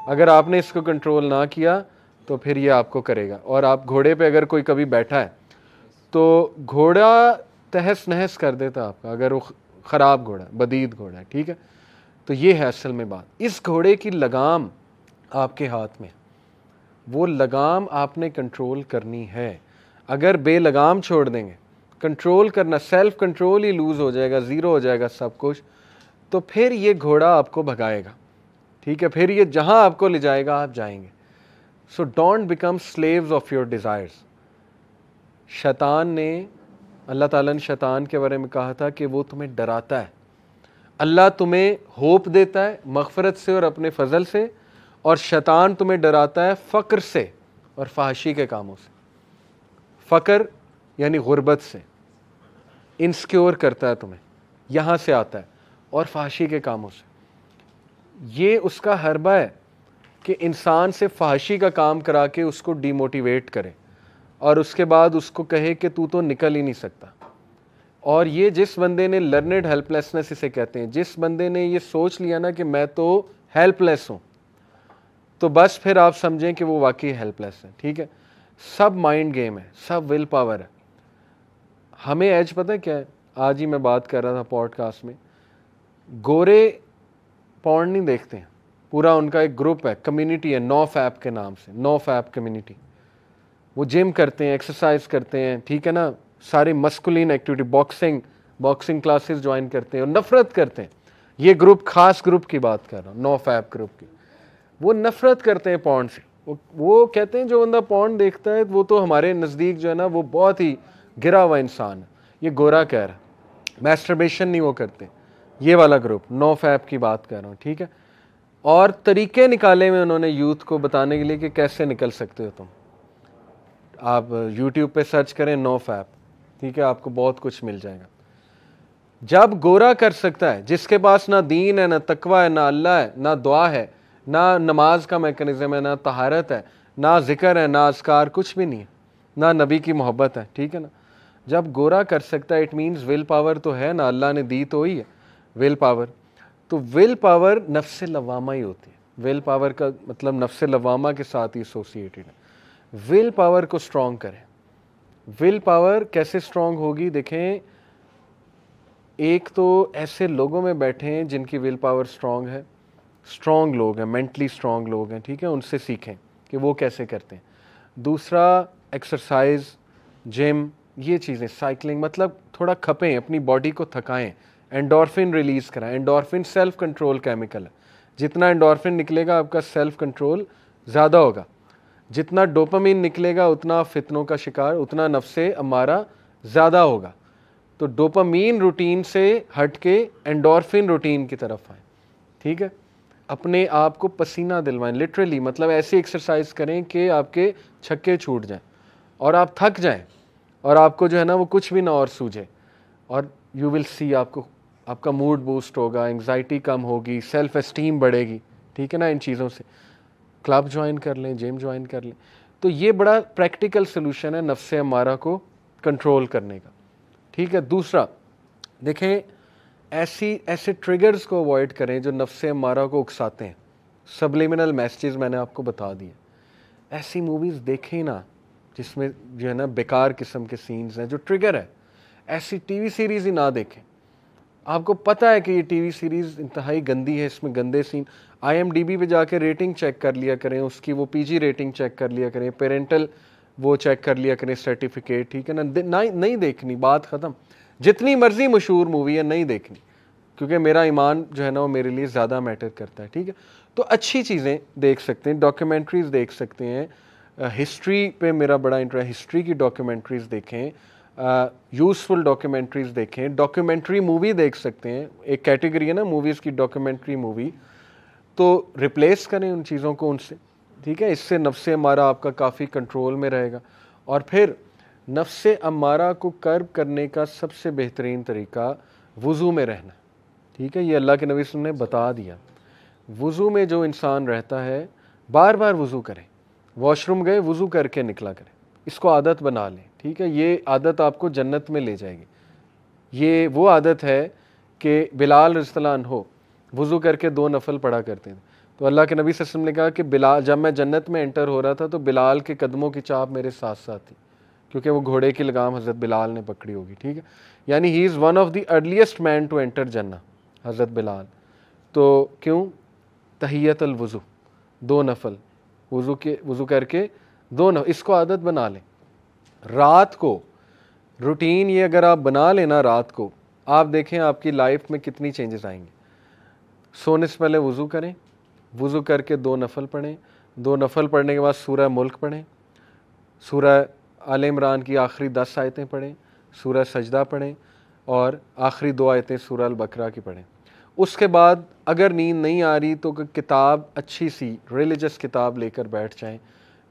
Speaker 1: اگر آپ نے اس کو کنٹرول نہ کیا تو پھر یہ آپ کو کرے گا. اور آپ گھوڑے پہ اگر کوئی کبھی بیٹھا ہے تو گھوڑا تہس نہس کر دیتا آپ کا, اگر وہ خراب گھوڑا ہے, بدید گھوڑا ہے, ٹھیک ہے. تو یہ ہے اصل میں بات, اس گھوڑے کی لگام آپ کے ہاتھ میں, وہ لگام آپ نے کنٹرول کرنی ہے. اگر بے لگام چھوڑ دیں گے, کنٹرول کرنا, سیلف کنٹرول ہی لوز ہو جائے گا, زیرو ہو جائے گا سب کچھ, تو پھر یہ گھوڑا آپ کو بھگائے گا, ٹھیک ہے, پھر یہ جہاں آپ کو لے جائے گا آپ جائیں گے. So don't become sleeves of your desires. شیطان نے, اللہ تعالیٰ نے شیطان کے بارے میں کہا تھا کہ وہ تمہیں ڈراتا ہے, اللہ تمہیں ہوپ دیتا ہے مغفرت سے اور اپنے فضل سے, اور شیطان تمہیں ڈراتا ہے فقر سے اور فحاشی کے کاموں سے. فقر یعنی غربت سے, انسیکیور کرتا ہے تمہیں, یہاں سے آتا ہے, اور فحاشی کے کاموں سے. یہ اس کا حربہ ہے کہ انسان سے فحاشی کا کام کرا کے اس کو ڈی موٹیویٹ کرے, اور اس کے بعد اس کو کہے کہ تو نکل ہی نہیں سکتا. اور یہ جس بندے نے لرنڈ ہیلپ لیسنس اسے کہتے ہیں, جس بندے نے یہ سوچ لیا نا کہ میں تو ہیلپ لیس ہوں, تو بس پھر آپ سمجھیں کہ وہ واقعی ہیلپ لیس ہے, ٹھیک ہے. سب مائنڈ گیم ہے, سب ول پاور ہے. ہمیں ایج پتہ ہے کیا ہے, آج ہی میں بات کر رہا تھا پوڈ کاسٹ میں, گورے پورن نہیں دیکھتے ہیں, پورا ان کا ایک گروپ ہے, کمیونٹی ہے, نو فیپ کے نام سے, نو فیپ کمیونٹی. وہ جم کرتے ہیں, ایکسرسائز کرتے ہیں, ٹھیک ہے نا, سارے مسکولین ایکٹیویٹی, باکسنگ کلاسز جوائن کرتے ہیں, اور نفرت کرتے ہیں. یہ گروپ خاص گروپ کی بات کر رہا ہوں, نو فیپ گروپ کی. وہ نفرت کرتے ہیں پورن سے. وہ کہتے ہیں جو بندہ پورن دیکھتا ہے وہ تو ہمارے نزدیک جو ہے نا وہ بہت ہی گرا ہوا انسان ہے, یہ گورا کہہ رہا ہے. میسٹربیشن نہیں وہ کرتے, یہ والا گروپ نو فیپ کی بات کر رہا ہوں, ٹھیک ہے. اور طریقے نکالے ہوئے انہوں نے یوتھ کو بتانے کے لیے کہ کیسے نکل سکتے ہو تم. آپ یوٹیوب پہ سرچ کریں نو فیپ, ٹھیک ہے, آپ کو بہت کچھ مل جائے گا. جب گورا کر سکتا ہے, جس کے پاس نہ دین ہے, نہ تقوی ہے, نہ اللہ ہے, نہ دعا ہے, نہ نماز کا میکنزم ہے, نہ طہارت ہے, نہ ذکر ہے, نہ اذکار, کچھ بھی نہیں ہے, نہ نبی کی محبت ہے, ٹھیک ہے نا. جب گورا کر سکتا ہے اٹ مینز ول پاور تو ہے نا, اللہ نے دی تو ہی ہے ول پاور. تو ول پاور نفس لوامہ ہی ہوتی ہے. ول پاور کا مطلب نفس لوامہ کے ساتھ ہی ایسوسیٹڈ ہے. ول پاور کو سٹرونگ کریں. ول پاور کیسے سٹرونگ ہوگی, دیکھیں, ایک تو ایسے لوگوں میں بیٹھے ہیں جن کی ول پاور سٹرونگ ہے, سٹرونگ لوگ ہیں, مینٹلی سٹرونگ لوگ ہیں, ٹھیک ہے, ان سے سیکھیں کہ وہ کیسے کرتے ہیں. دوسرا ایکسرسائز, جم, یہ چیزیں, سائیکلنگ, مطلب تھوڑا کھپیں, اپنی باڈی کو تھکائیں, انڈورفن ریلیز کرائیں. انڈورفن سیلف کنٹرول کیمیکل ہے. جتنا انڈورفن نکلے گا آپ کا سیلف کنٹرول زیادہ ہوگا, جتنا ڈوپامین نکلے گا اتنا فتنوں کا شکار, اتنا نفس امارہ زیادہ ہوگا. تو ڈوپامین روٹین سے ہٹ کے اینڈورفن روٹین کی طرف آئیں. ٹھیک ہے, اپنے آپ کو پسینہ دلوائیں, لٹرلی مطلب ایسی ایکسرسائز کریں کہ آپ کے چھکے چھوٹ جائیں اور آپ تھک جائیں اور آپ کو جو ہے نا وہ کچھ بھی نہ اور سوجے, اور یو ول سی آپ کا موڈ بوسٹ ہوگا, انگزائٹی کم ہوگی, سیلف اسٹیم بڑھے گی. ٹھیک ہے نا, ان چیزوں سے کلب جوائن کر لیں, جم جوائن کر لیں. تو یہ بڑا پریکٹیکل سلوشن ہے نفس امارہ کو کنٹرول کرنے کا. ٹھیک ہے, دوسرا دیکھیں ایسے ٹریگرز کو اوائڈ کریں جو نفس امارہ کو اکساتے ہیں. سبلیمنل میسیجز میں نے آپ کو بتا دیے. ایسی موویز دیکھیں نا جس میں جو ہے نا بیکار قسم کے سینز ہیں جو ٹریگر ہے. ایسی ٹی وی سیریز ہی نہ دیکھیں. آپ کو پتہ ہے کہ یہ ٹی وی سیریز انتہائی گندی ہے, اس میں گندے سین. آئی ایم ڈی بی پہ جا کے ریٹنگ چیک کر لیا کریں, اس کی وہ پی جی ریٹنگ چیک کر لیا کریں, پیرنٹل وہ چیک کر لیا کریں سرٹیفکیٹ. ٹھیک ہے نا, نہیں دیکھنی, بات ختم. جتنی مرضی مشہور مووی ہے نہیں دیکھنی, کیونکہ میرا ایمان جو ہے نا وہ میرے لیے زیادہ میٹر کرتا ہے. ٹھیک ہے, تو اچھی چیزیں دیکھ سکتے ہیں, ڈاکیومنٹریز دیکھ سکتے ہیں. ہسٹری پہ میرا بڑا انٹرسٹ, ہسٹری کی ڈاکیومنٹریز دیکھیں, یوزفل ڈاکیومنٹریز دیکھیں. ڈاکیومنٹری مووی دیکھ سکتے ہیں, ایک کیٹیگری ہے نا موویز کی, ڈاکیومنٹری مووی. تو ریپلیس کریں ان چیزوں کو ان سے. ٹھیک ہے, اس سے نفس امارہ آپ کا کافی کنٹرول میں رہے گا. اور پھر نفس امارہ کو کرب کرنے کا سب سے بہترین طریقہ وضو میں رہنا. ٹھیک ہے, یہ اللہ کے نبی صلی اللہ علیہ وسلم نے بتا دیا. وضو میں جو انسان رہتا ہے بار بار وضو کریں. واش روم گئے وضو کر کے نکلا کریں, اس کو عادت بنا لیں. ٹھیک ہے, یہ عادت آپ کو جنت میں لے جائے گی. یہ وہ عادت ہے کہ بلال رضی اللہ عنہ وضو کر کے 2 نفل پڑھا کرتے تھے. تو اللہ کے نبی صلی اللہ علیہ وسلم نے کہا کہ بلال, جب میں جنت میں انٹر ہو رہا تھا تو بلال کے قدموں کی چاپ میرے ساتھ ساتھ تھی, کیونکہ وہ گھوڑے کی لگام حضرت بلال نے پکڑی ہوگی. ٹھیک ہے, یعنی he is one of the earliest man to enter جنہ, حضرت بلال. تو کیوں؟ تحیت الوضو, 2 نفل وضو کر کے 2 نفل, اس کو عادت بنا لیں. رات کو روٹین یہ اگر آپ بنا لینا رات کو, آپ دیکھیں آپ کی لائف میں کتنی چینجز آئیں گے. سونے سے پہلے وضو کریں, وضو کر کے 2 نفل پڑھیں, 2 نفل پڑھنے کے بعد سورہ ملک پڑھیں, سورہ آل عمران کی آخری 10 آیتیں پڑھیں, سورہ سجدہ پڑھیں, اور آخری 2 آیتیں سورہ البقرہ کی پڑھیں. اس کے بعد اگر نیند نہیں آ رہی تو کتاب اچھی سی ریلیجس کتاب لے کر بیٹھ جائیں,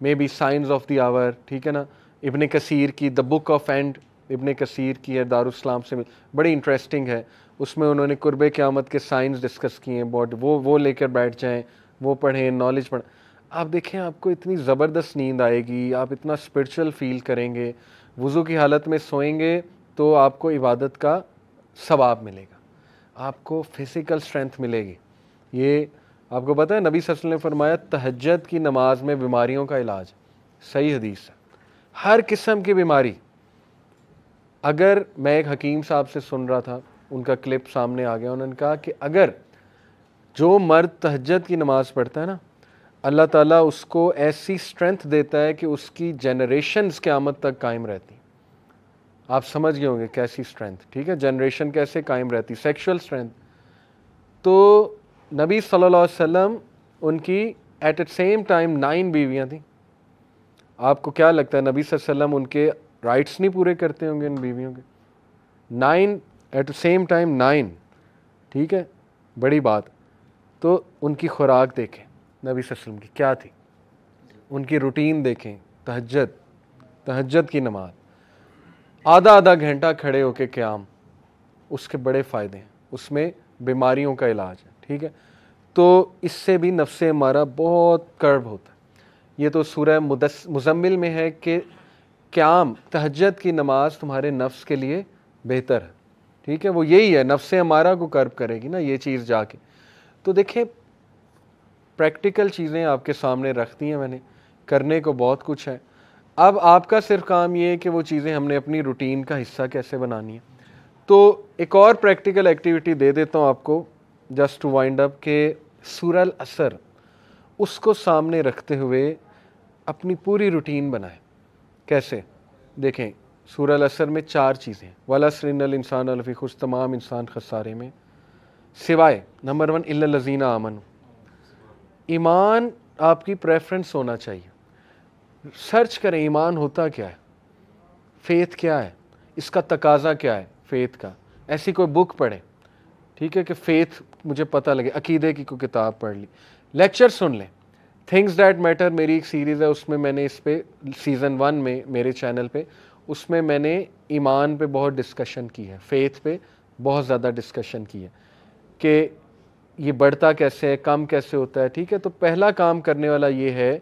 Speaker 1: maybe science of the hour. ٹھیک ہے نا, ابن کثیر کی دا بک آف اینڈ ابن کثیر کی ہے, دارالاسلام سے بڑی انٹرسٹنگ ہے. اس میں انہوں نے قرب قیامت کے سائنس ڈسکس کیے ہیں, وہ لے کر بیٹھ جائیں, وہ پڑھیں, نالج پڑھیں. آپ دیکھیں آپ کو اتنی زبردست نیند آئے گی, آپ اتنا اسپرچل فیل کریں گے. وضو کی حالت میں سوئیں گے تو آپ کو عبادت کا ثواب ملے گا, آپ کو فزیکل اسٹرینتھ ملے گی. یہ آپ کو پتہ ہے نبی صلی اللہ علیہ وسلم نے فرمایا تہجد کی نماز میں بیماریوں کا علاج. صحیح حدیث ہے, ہر قسم کی بیماری. اگر میں ایک حکیم صاحب سے سن رہا تھا, ان کا کلپ سامنے آ گیا, انہوں نے کہا کہ اگر جو مرد تہجد کی نماز پڑھتا ہے نا, اللہ تعالیٰ اس کو ایسی اسٹرینتھ دیتا ہے کہ اس کی جنریشنز قیامت تک قائم رہتی. آپ سمجھ گئے ہوں گے کیسی اسٹرینتھ. ٹھیک ہے, جنریشن کیسے قائم رہتی, سیکشول اسٹرینتھ. تو نبی صلی اللہ علیہ وسلم ان کی ایٹ اے سیم ٹائم 9 بیویاں تھیں. آپ کو کیا لگتا ہے نبی صلی اللہ علیہ وسلم ان کے رائٹس نہیں پورے کرتے ہوں گے ان بیویوں کے؟ 9 ایٹ اے سیم ٹائم 9. ٹھیک ہے, بڑی بات. تو ان کی خوراک دیکھیں نبی صلی اللہ علیہ وسلم کی کیا تھی, ان کی روٹین دیکھیں. تہجد کی نماز, آدھا گھنٹہ کھڑے ہو کے قیام, اس کے بڑے فائدے ہیں, اس میں بیماریوں کا علاج ہے. ٹھیک ہے, تو اس سے بھی نفس امارہ بہت کرب ہوتا ہے. یہ تو سورہ مزمل میں ہے کہ قیام تہجد کی نماز تمہارے نفس کے لیے بہتر ہے. ٹھیک ہے, وہ یہی ہے نفس امارہ کو کرب کرے گی نا یہ چیز جا کے. تو دیکھیں پریکٹیکل چیزیں آپ کے سامنے رکھ دی ہیں میں نے, کرنے کو بہت کچھ ہے. اب آپ کا صرف کام یہ ہے کہ وہ چیزیں ہم نے اپنی روٹین کا حصہ کیسے بنانی ہے. تو ایک اور پریکٹیکل ایکٹیویٹی دے دیتا ہوں آپ کو جسٹ ٹو وائنڈ اپ, کہ سورہ العصر اس کو سامنے رکھتے ہوئے اپنی پوری روٹین بنائیں. کیسے؟ دیکھیں سورہ العصر میں 4 چیزیں, والعصر ان الانسان لفی خسر, تمام انسان خسارے میں, سوائے نمبر 1 الا الذین آمنوا. ایمان آپ کی پریفرنس ہونا چاہیے. سرچ کریں ایمان ہوتا کیا ہے, فیتھ کیا ہے, اس کا تقاضا کیا ہے. فیتھ کا. ایسی کوئی بک پڑھیں, ٹھیک ہے, کہ فیتھ مجھے پتہ لگے, عقیدے کی کوئی کتاب پڑھ لی, لیکچر سن لیں. تھنگز دیٹ میٹر میری ایک سیریز ہے, اس میں میں نے اس پہ سیزن 1 میں میرے چینل پہ, اس میں میں نے ایمان پہ بہت ڈسکشن کی ہے, فیتھ پہ بہت زیادہ ڈسکشن کی ہے کہ یہ بڑھتا کیسے ہے, کم کیسے ہوتا ہے. ٹھیک ہے, تو پہلا کام کرنے والا یہ ہے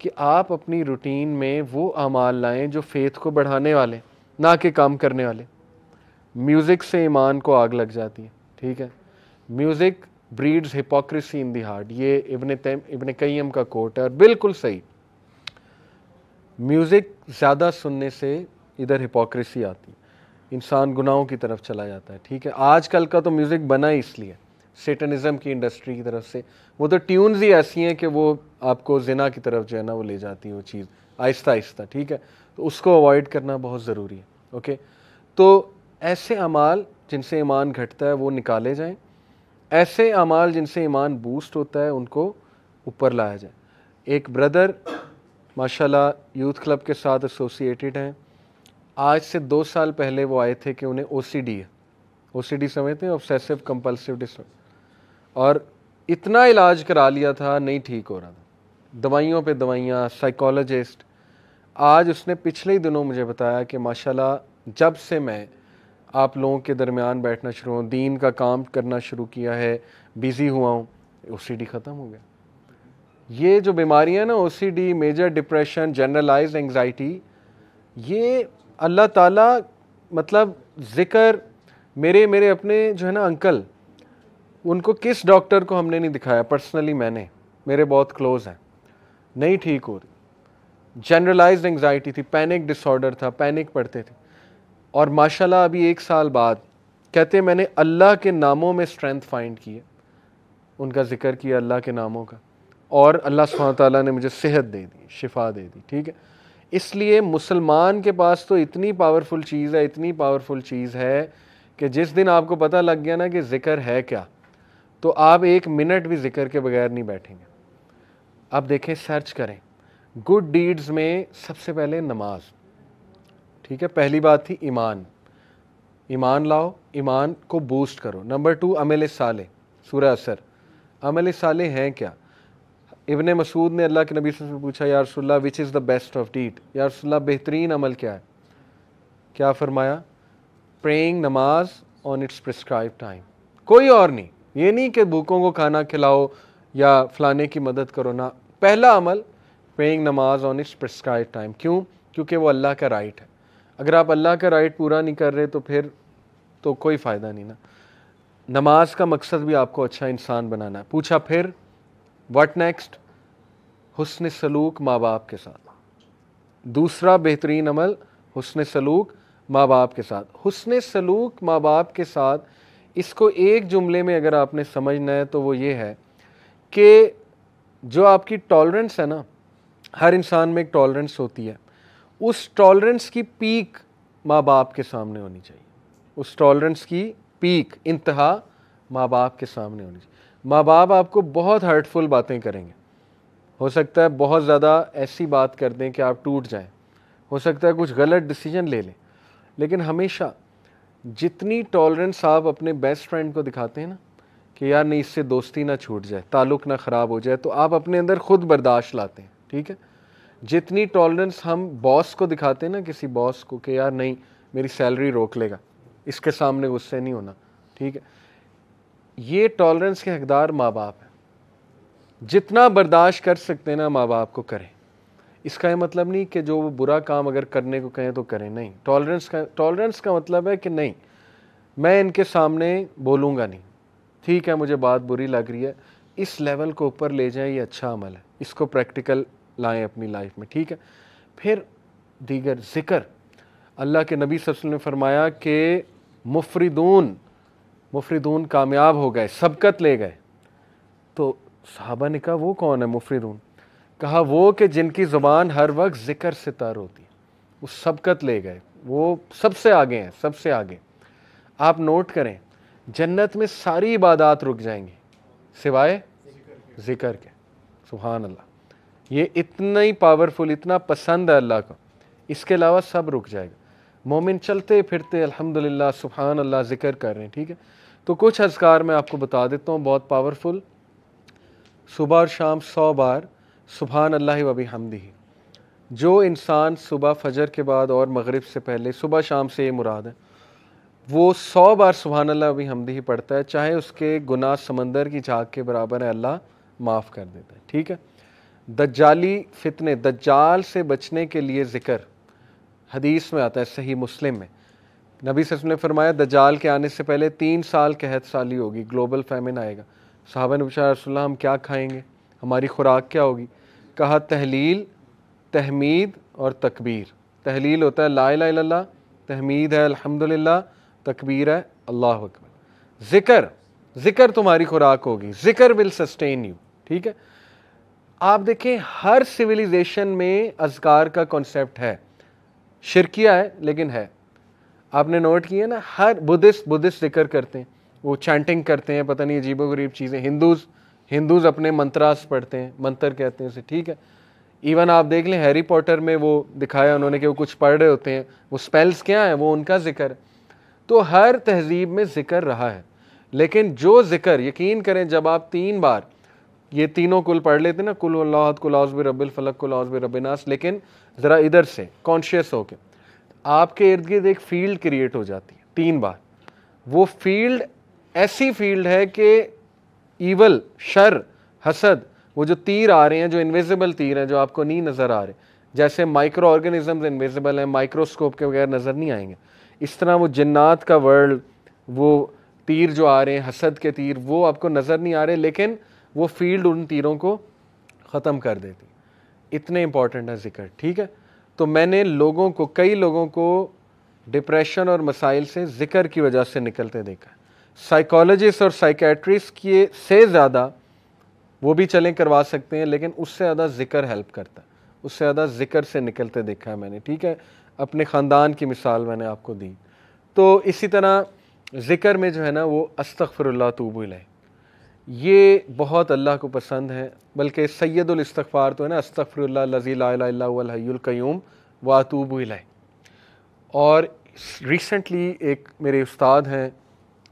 Speaker 1: کہ آپ اپنی روٹین میں وہ اعمال لائیں جو فیتھ کو بڑھانے والے, نہ کہ کام کرنے والے. میوزک سے ایمان کو آگ لگ جاتی ہے. ٹھیک ہے, music breeds hypocrisy in the heart, یہ ابن قیم کا کوٹ ہے, اور بالکل صحیح. میوزک زیادہ سننے سے ادھر ہپوکریسی آتی ہے, انسان گناہوں کی طرف چلا جاتا ہے. ٹھیک ہے, آج کل کا تو میوزک بنا ہی اس لیے سیٹنزم کی انڈسٹری کی طرف سے, وہ تو ٹیونز ہی ایسی ہیں کہ وہ آپ کو زنا کی طرف جو ہے نا وہ لے جاتی ہے وہ چیز آہستہ آہستہ. ٹھیک ہے, تو اس کو اوائڈ کرنا بہت ضروری ہے. اوکے, تو ایسے اعمال جن سے ایمان گھٹتا ہے وہ نکالے جائیں, ایسے اعمال جن سے ایمان بوسٹ ہوتا ہے ان کو اوپر لایا جائے. ایک بردر ماشاءاللہ یوتھ کلب کے ساتھ ایسوسیٹیڈ ہیں, آج سے 2 سال پہلے وہ آئے تھے کہ انہیں او سی ڈی ہے. او سی ڈی سمجھتے ہیں, obsessive compulsive disorder, اور اتنا علاج کرا لیا تھا نہیں ٹھیک ہو رہا تھا, دوائیوں پہ دوائیاں, سائیکالوجسٹ. آج اس نے پچھلے ہی دنوں مجھے بتایا کہ ماشاءاللہ جب سے میں آپ لوگوں کے درمیان بیٹھنا شروع ہوں, دین کا کام کرنا شروع کیا ہے, بیزی ہوا ہوں, او سی ڈی ختم ہو گیا. یہ جو بیماریاں نا, O C D, major depression, generalised anxiety, یہ اللہ تعالیٰ مطلب ذکر میرے اپنے جو ہے نا انکل, ان کو کس ڈاکٹر کو ہم نے نہیں دکھایا, پرسنلی میں نے, میرے بہت کلوز ہیں, نہیں ٹھیک ہو رہی. جنرلائزڈ انگزائٹی تھی, پینک ڈس آرڈر تھا, پینک پڑتے تھے, اور ماشاءاللہ ابھی 1 سال بعد کہتے ہیں میں نے اللہ کے ناموں میں اسٹرینتھ فائنڈ کی ہے, ان کا ذکر کیا اللہ کے ناموں کا, اور اللہ سبحانہ تعالیٰ نے مجھے صحت دے دی, شفا دے دی. ٹھیک ہے, اس لیے مسلمان کے پاس تو اتنی پاورفل چیز ہے, اتنی پاورفل چیز ہے کہ جس دن آپ کو پتہ لگ گیا نا کہ ذکر ہے کیا, تو آپ 1 منٹ بھی ذکر کے بغیر نہیں بیٹھیں گے. آپ دیکھیں, سرچ کریں, گڈ ڈیڈز میں سب سے پہلے نماز. ٹھیک ہے, پہلی بات تھی ایمان, ایمان لاؤ, ایمان کو بوسٹ کرو. نمبر 2 عمل صالح, سورہ اثر. عمل صالح ہیں کیا؟ ابن مسعود نے اللہ کے نبی صلی اللہ علیہ وسلم سے پوچھا, یا رسول اللہ وچ از دا بیسٹ آف ڈیڈ, یا رسول اللہ بہترین عمل کیا ہے؟ کیا فرمایا؟ پریئنگ, نماز آن اٹس پرسکرائب ٹائم, کوئی اور نہیں. یہ نہیں کہ بھوکوں کو کھانا کھلاؤ یا فلانے کی مدد کرو, نہ, پہلا عمل پریئنگ نماز آن اٹس پرسکرائب ٹائم. کیوں؟ کیونکہ وہ اللہ کا رائٹ ہے. اگر آپ اللہ کا رائٹ پورا نہیں کر رہے تو پھر تو کوئی فائدہ نہیں نا. نماز کا مقصد بھی آپ کو اچھا انسان بنانا ہے. پوچھا پھر واٹ نیکسٹ؟ حسن سلوک ماں باپ کے ساتھ. دوسرا بہترین عمل حسن سلوک ماں باپ کے ساتھ. حسن سلوک ماں باپ کے ساتھ, اس کو ایک جملے میں اگر آپ نے سمجھنا ہے تو وہ یہ ہے کہ جو آپ کی ٹالرنس ہے نا, ہر انسان میں ایک ٹالرنس ہوتی ہے, اس ٹالرنس کی پیک ماں باپ کے سامنے ہونی چاہیے. اس ٹالرنس کی پیک, انتہا ماں باپ کے سامنے ہونی چاہیے. ماں باپ آپ کو بہت ہرٹفل باتیں کریں گے, ہو سکتا ہے بہت زیادہ ایسی بات کر دیں کہ آپ ٹوٹ جائیں, ہو سکتا ہے کچھ غلط ڈیسیجن لے لیں, لیکن ہمیشہ جتنی ٹالرنس آپ اپنے بیسٹ فرینڈ کو دکھاتے ہیں نا کہ یار نہیں اس سے دوستی نہ چھوٹ جائے, تعلق نہ خراب ہو جائے, تو آپ اپنے اندر خود برداشت لاتے ہیں. ٹھیک ہے, جتنی ٹالرنس ہم باس کو دکھاتے ہیں نا, کسی باس کو, کہ یار نہیں میری سیلری روک لے گا, اس کے سامنے غصے نہیں ہونا. ٹھیک ہے, یہ ٹالرنس کے حقدار ماں باپ ہیں. جتنا برداشت کر سکتے ہیں نا ماں باپ کو کریں. اس کا یہ مطلب نہیں کہ جو وہ برا کام اگر کرنے کو کہیں تو کریں, نہیں. ٹالرنس کا مطلب ہے کہ نہیں میں ان کے سامنے بولوں گا نہیں, ٹھیک ہے مجھے بات بری لگ رہی ہے, اس لیول کو اوپر لے جائیں, یہ اچھا عمل ہے, اس کو پریکٹیکل لائیں اپنی لائف میں. ٹھیک ہے, پھر دیگر ذکر. اللہ کے نبی صلی اللہ علیہ وسلم نے فرمایا کہ مفردون کامیاب ہو گئے, سبقت لے گئے. تو صحابہ نے کہا وہ کون ہے مفردون؟ کہا وہ کہ جن کی زبان ہر وقت ذکر سے تر ہوتی ہے, وہ سبقت لے گئے, وہ سب سے آگے ہیں, سب سے آگے. آپ نوٹ کریں, جنت میں ساری عبادات رک جائیں گی سوائے ذکر کے. سبحان اللہ, یہ اتنا ہی پاورفل, اتنا پسند ہے اللہ کو, اس کے علاوہ سب رک جائے گا. مومن چلتے پھرتے الحمدللہ سبحان اللہ ذکر کر رہے ہیں. ٹھیک ہے, تو کچھ اذکار میں آپ کو بتا دیتا ہوں بہت پاورفل. صبح اور شام 100 بار سبحان اللہ و بحمدہ. جو انسان صبح فجر کے بعد اور مغرب سے پہلے, صبح شام سے یہ مراد ہے, وہ 100 بار سبحان اللہ و بحمدہ پڑھتا ہے, چاہے اس کے گناہ سمندر کی جھاگ کے برابر ہے, اللہ معاف کر دیتا ہے. ٹھیک ہے. دجالی فتنے, دجال سے بچنے کے لیے ذکر حدیث میں آتا ہے صحیح مسلم میں. نبی صلی اللہ علیہ وسلم نے فرمایا دجال کے آنے سے پہلے 3 سال قحط سالی ہوگی, گلوبل فیمن آئے گا. صحابہ نے پوچھا رسول اللہ ہم کیا کھائیں گے, ہماری خوراک کیا ہوگی؟ کہا تحلیل, تحمید اور تکبیر. تحلیل ہوتا ہے لا الہ الا اللہ, تحمید ہے الحمدللہ, تکبیر ہے اللہ اکبر. ذکر تمہاری خوراک ہوگی, ذکر ول سسٹین یو. ٹھیک ہے. آپ دیکھیں ہر سویلائزیشن میں اذکار کا کنسیپٹ ہے, شرکیہ ہے لیکن ہے. آپ نے نوٹ کیا نا, ہر بدھسٹ ذکر کرتے ہیں, وہ چینٹنگ کرتے ہیں, پتہ نہیں عجیب و غریب چیزیں. ہندوز اپنے منتراس پڑھتے ہیں, منتر کہتے ہیں اسے. ٹھیک ہے. ایون آپ دیکھ لیں ہیری پوٹر میں وہ دکھایا انہوں نے کہ وہ کچھ پڑھ رہے ہوتے ہیں, وہ سپیلز کیا ہیں, وہ ان کا ذکر ہے. تو ہر تہذیب میں ذکر رہا ہے, لیکن جو ذکر یقین کریں جب آپ 3 بار یہ تینوں کل پڑھ لیتے ہیں نا, کل اللہ احد, کل اعوذ برب الفلق, کل اعوذ برب الناس, لیکن ذرا ادھر سے کانشیس ہو کے آپ کے ارد گرد ایک فیلڈ کریٹ ہو جاتی ہے 3 بار. وہ فیلڈ ایسی فیلڈ ہے کہ ایول, شر, حسد, وہ جو تیر آ رہے ہیں, جو انویزیبل تیر ہیں جو آپ کو نہیں نظر آ رہے, جیسے مائکرو آرگنزمز انویزیبل ہیں, مائکروسکوپ کے بغیر نظر نہیں آئیں گے, اس طرح وہ جنات کا ورلڈ, وہ تیر جو آ رہے ہیں حسد کے تیر, وہ آپ کو نظر نہیں آ رہے, لیکن وہ فیلڈ ان تیروں کو ختم کر دیتی. اتنے امپورٹنٹ ہے ذکر. ٹھیک ہے. تو میں نے کئی لوگوں کو ڈپریشن اور مسائل سے ذکر کی وجہ سے نکلتے دیکھا ہے. سائیکالوجسٹ اور سائیکیٹرسٹ کی سے زیادہ وہ بھی چلیں کروا سکتے ہیں, لیکن اس سے زیادہ ذکر ہیلپ کرتا ہے, اس سے زیادہ ذکر سے نکلتے دیکھا ہے میں نے. ٹھیک ہے. اپنے خاندان کی مثال میں نے آپ کو دی. تو اسی طرح ذکر میں جو ہے نا وہ استغفر اللہ توب الیہ, یہ بہت اللہ کو پسند ہے. بلکہ سید الاستغفار تو ہے نا, استغفر اللہ الذی لا الہ الا هو الحی القیوم واتوب الیہ. اور ریسنٹلی ایک میرے استاد ہیں,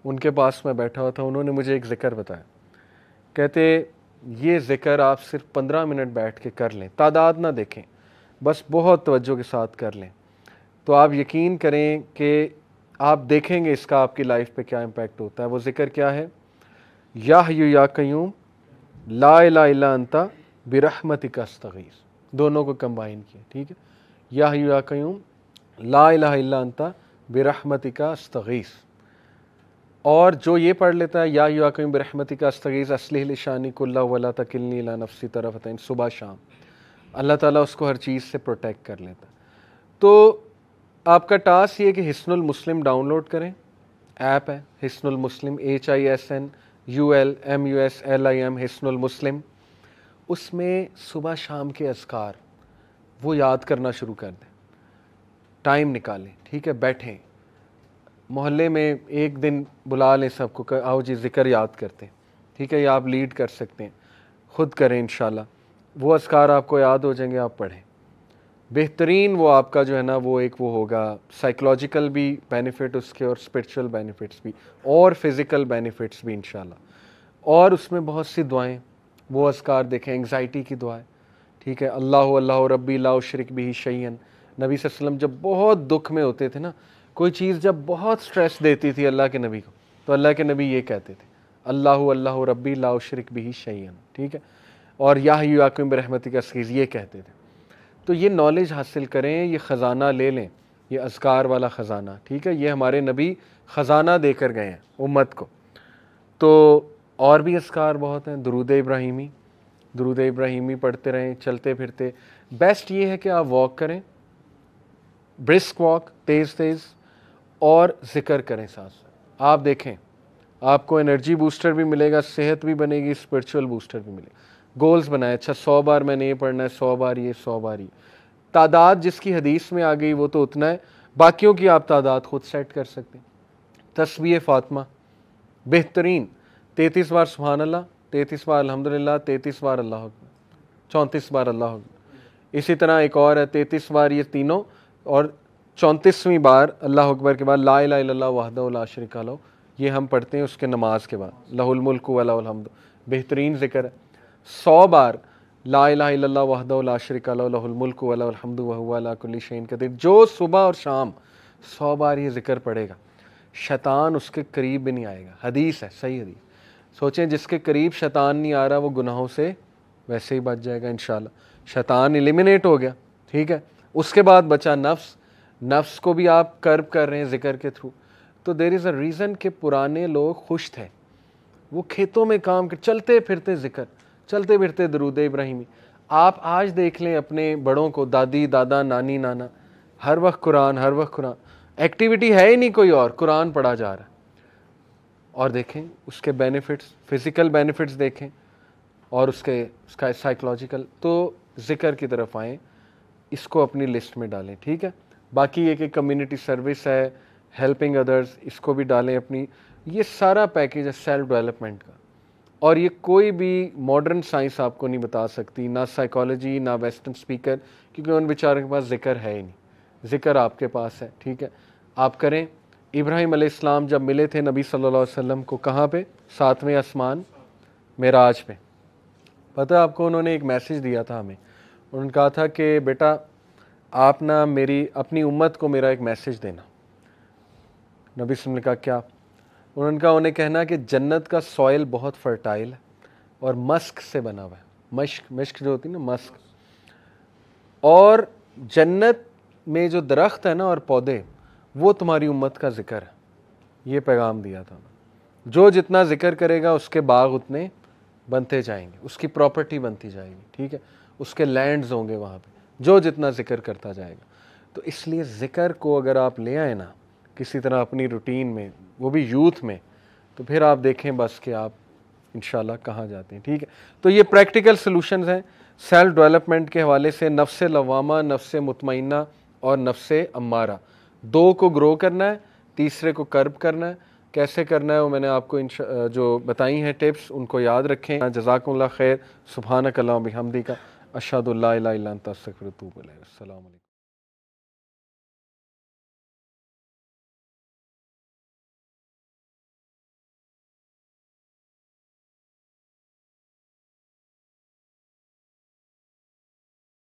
Speaker 1: ان کے پاس میں بیٹھا ہوا تھا, انہوں نے مجھے ایک ذکر بتایا. کہتے یہ ذکر آپ صرف 15 منٹ بیٹھ کے کر لیں, تعداد نہ دیکھیں, بس بہت توجہ کے ساتھ کر لیں, تو آپ یقین کریں کہ آپ دیکھیں گے اس کا آپ کی لائف پہ کیا امپیکٹ ہوتا ہے. وہ ذکر کیا ہے؟ یا حیو یا قیوم لا الہ الا انت برحمتک استغیث. دونوں کو کمبائن کیا. ٹھیک ہے. یا حیو یا قیوم لا الہ الا انت برحمتک استغیث. اور جو یہ پڑھ لیتا ہے یا حیو یا قیوم برحمتک استغیث اصلح لی شانی کلہ ولا تکلنی الی نفسی طرفۃ عین, صبح شام اللہ تعالیٰ اس کو ہر چیز سے پروٹیکٹ کر لیتا. تو آپ کا ٹاسک یہ کہ حصن المسلم ڈاؤن لوڈ کریں, ایپ ہے حصن المسلم, HISNULMUSLIM, حصن المسلم. اس میں صبح شام کے اذکار وہ یاد کرنا شروع کر دیں, ٹائم نکالیں. ٹھیک ہے. بیٹھیں, محلے میں ایک دن بلا لیں سب کو, آؤ جی ذکر یاد کرتے ہیں. ٹھیک ہے. یا آپ لیڈ کر سکتے ہیں, خود کریں انشاءاللہ. وہ اذکار آپ کو یاد ہو جائیں گے, آپ پڑھیں. بہترین وہ آپ کا جو ہے نا وہ ایک وہ ہوگا, سائیکلوجیکل بھی بینیفٹ اس کے, اور اسپرچول بینیفٹس بھی, اور فزیکل بینیفٹس بھی انشاءاللہ. اور اس میں بہت سی دعائیں, وہ اذکار دیکھیں, انگزائٹی کی دعائیں. ٹھیک ہے. اللہ ربی لا اشرک بہ شیئا. نبی صلی اللہ علیہ وسلم جب بہت دکھ میں ہوتے تھے نا, کوئی چیز جب بہت سٹریس دیتی تھی اللہ کے نبی کو, تو اللہ کے نبی یہ کہتے تھے اللہ ربی لا اشرک بہ شیئا. ٹھیک ہے. اور یا حی یا قیوم برحمتک استغیث یہ کہتے تھے. تو یہ نالج حاصل کریں, یہ خزانہ لے لیں, یہ اذکار والا خزانہ. ٹھیک ہے. یہ ہمارے نبی خزانہ دے کر گئے ہیں امت کو. تو اور بھی اذکار بہت ہیں. درود ابراہیمی پڑھتے رہیں چلتے پھرتے. بیسٹ یہ ہے کہ آپ واک کریں, برسک واک, تیز تیز, اور ذکر کریں ساتھ ساتھ. آپ دیکھیں آپ کو انرجی بوسٹر بھی ملے گا, صحت بھی بنے گی, اسپرچول بوسٹر بھی ملے گا. گولز بنائے, اچھا 100 بار میں نے یہ پڑھنا ہے, 100 بار یہ, 100 بار یہ. تعداد جس کی حدیث میں آ گئی وہ تو اتنا ہے, باقیوں کی آپ تعداد خود سیٹ کر سکتے ہیں. تسبیح فاطمہ بہترین, 33 بار سبحان اللہ, 33 بار الحمدللہ, 33 بار اللہ اکبر, 34 بار اللہ اکبر. اسی طرح ایک اور ہے 33 بار یہ تینوں, اور 34ویں بار اللہ اکبر کے بعد لا الہ الا اللہ وحدہ لا شریک لہ، یہ ہم پڑھتے ہیں اس کے نماز کے بعد، لہ الملک و لہ الحمد، بہترین ذکر ہے۔ 100 بار لا الہ الا اللہ وحدہ لا شریک لہ لہ الملک و لہ الحمد وہو علی کل شیء قدیر، جو صبح اور شام 100 بار یہ ذکر پڑھے گا، شیطان اس کے قریب بھی نہیں آئے گا۔ حدیث ہے، صحیح حدیث۔ سوچیں جس کے قریب شیطان نہیں آ رہا وہ گناہوں سے ویسے ہی بچ جائے گا انشاءاللہ، شیطان ایلیمینیٹ ہو گیا، ٹھیک ہے۔ اس کے بعد بچا نفس، نفس کو بھی آپ کرب کر رہے ہیں ذکر کے تھرو۔ تو دیر از اے ریزن کہ پرانے لوگ خوش تھے، وہ کھیتوں میں کام کر، چلتے پھرتے ذکر، چلتے پھرتے درود ابراہیمی۔ آپ آج دیکھ لیں اپنے بڑوں کو، دادی دادا نانی نانا، ہر وقت قرآن، ہر وقت قرآن، ایکٹیویٹی ہے ہی نہیں کوئی اور، قرآن پڑھا جا رہا ہے۔ اور دیکھیں اس کے بینیفٹس، فزیکل بینیفٹس دیکھیں اور اس کا سائیکلوجیکل۔ تو ذکر کی طرف آئیں، اس کو اپنی لسٹ میں ڈالیں، ٹھیک ہے۔ باقی یہ کہ کمیونٹی سروس ہے، ہیلپنگ ادرز، اس کو بھی ڈالیں اپنی، یہ سارا پیکیج ہے سیلف ڈیولپمنٹ کا۔ اور یہ کوئی بھی ماڈرن سائنس آپ کو نہیں بتا سکتی، نہ سائیکالوجی نہ ویسٹرن اسپیکر، کیونکہ ان بیچاروں کے پاس ذکر ہے ہی نہیں، ذکر آپ کے پاس ہے، ٹھیک ہے، آپ کریں۔ ابراہیم علیہ السلام جب ملے تھے نبی صلی اللہ علیہ وسلم کو، کہاں پہ؟ 7ویں آسمان، معراج پہ۔ پتہ ہے آپ کو انہوں نے ایک میسیج دیا تھا ہمیں، انہوں نے کہا تھا کہ بیٹا آپ نا اپنی امت کو میرا ایک میسیج دینا۔ نبی صلی اللہ علیہ وسلم نے کہا کیا؟ انہوں نے کہا انہیں کہنا کہ جنت کا سوائل بہت فرٹائل ہے اور مسک سے بنا ہوا ہے، مشک جو ہوتی ہے نا، مسک، اور جنت میں جو درخت ہے نا اور پودے، وہ تمہاری امت کا ذکر ہے۔ یہ پیغام دیا تھا، جو جتنا ذکر کرے گا اس کے باغ اتنے بنتے جائیں گے، اس کی پراپرٹی بنتی جائے گی، ٹھیک ہے، اس کے لینڈز ہوں گے وہاں پہ، جو جتنا ذکر کرتا جائے گا۔ تو اس لیے ذکر کو اگر آپ لے آئیں نا کسی طرح اپنی روٹین میں، وہ بھی یوتھ میں، تو پھر آپ دیکھیں بس کہ آپ انشاءاللہ کہاں جاتے ہیں، ٹھیک ہے۔ تو یہ پریکٹیکل سلوشنز ہیں سیلف ڈیولپمنٹ کے حوالے سے، نفس لوامہ، نفس مطمئنہ اور نفس امارہ، 2 کو گرو کرنا ہے، تیسرے کو کرب کرنا ہے۔ کیسے کرنا ہے وہ میں نے آپ کو جو بتائی ہیں ٹپس، ان کو یاد رکھیں۔ جزاکم اللہ خیر، سبحانک اللہم و بحمدک، اشہد ان لا الہ الا انت استغفرک و اتوب الیک۔ السلام علیکم۔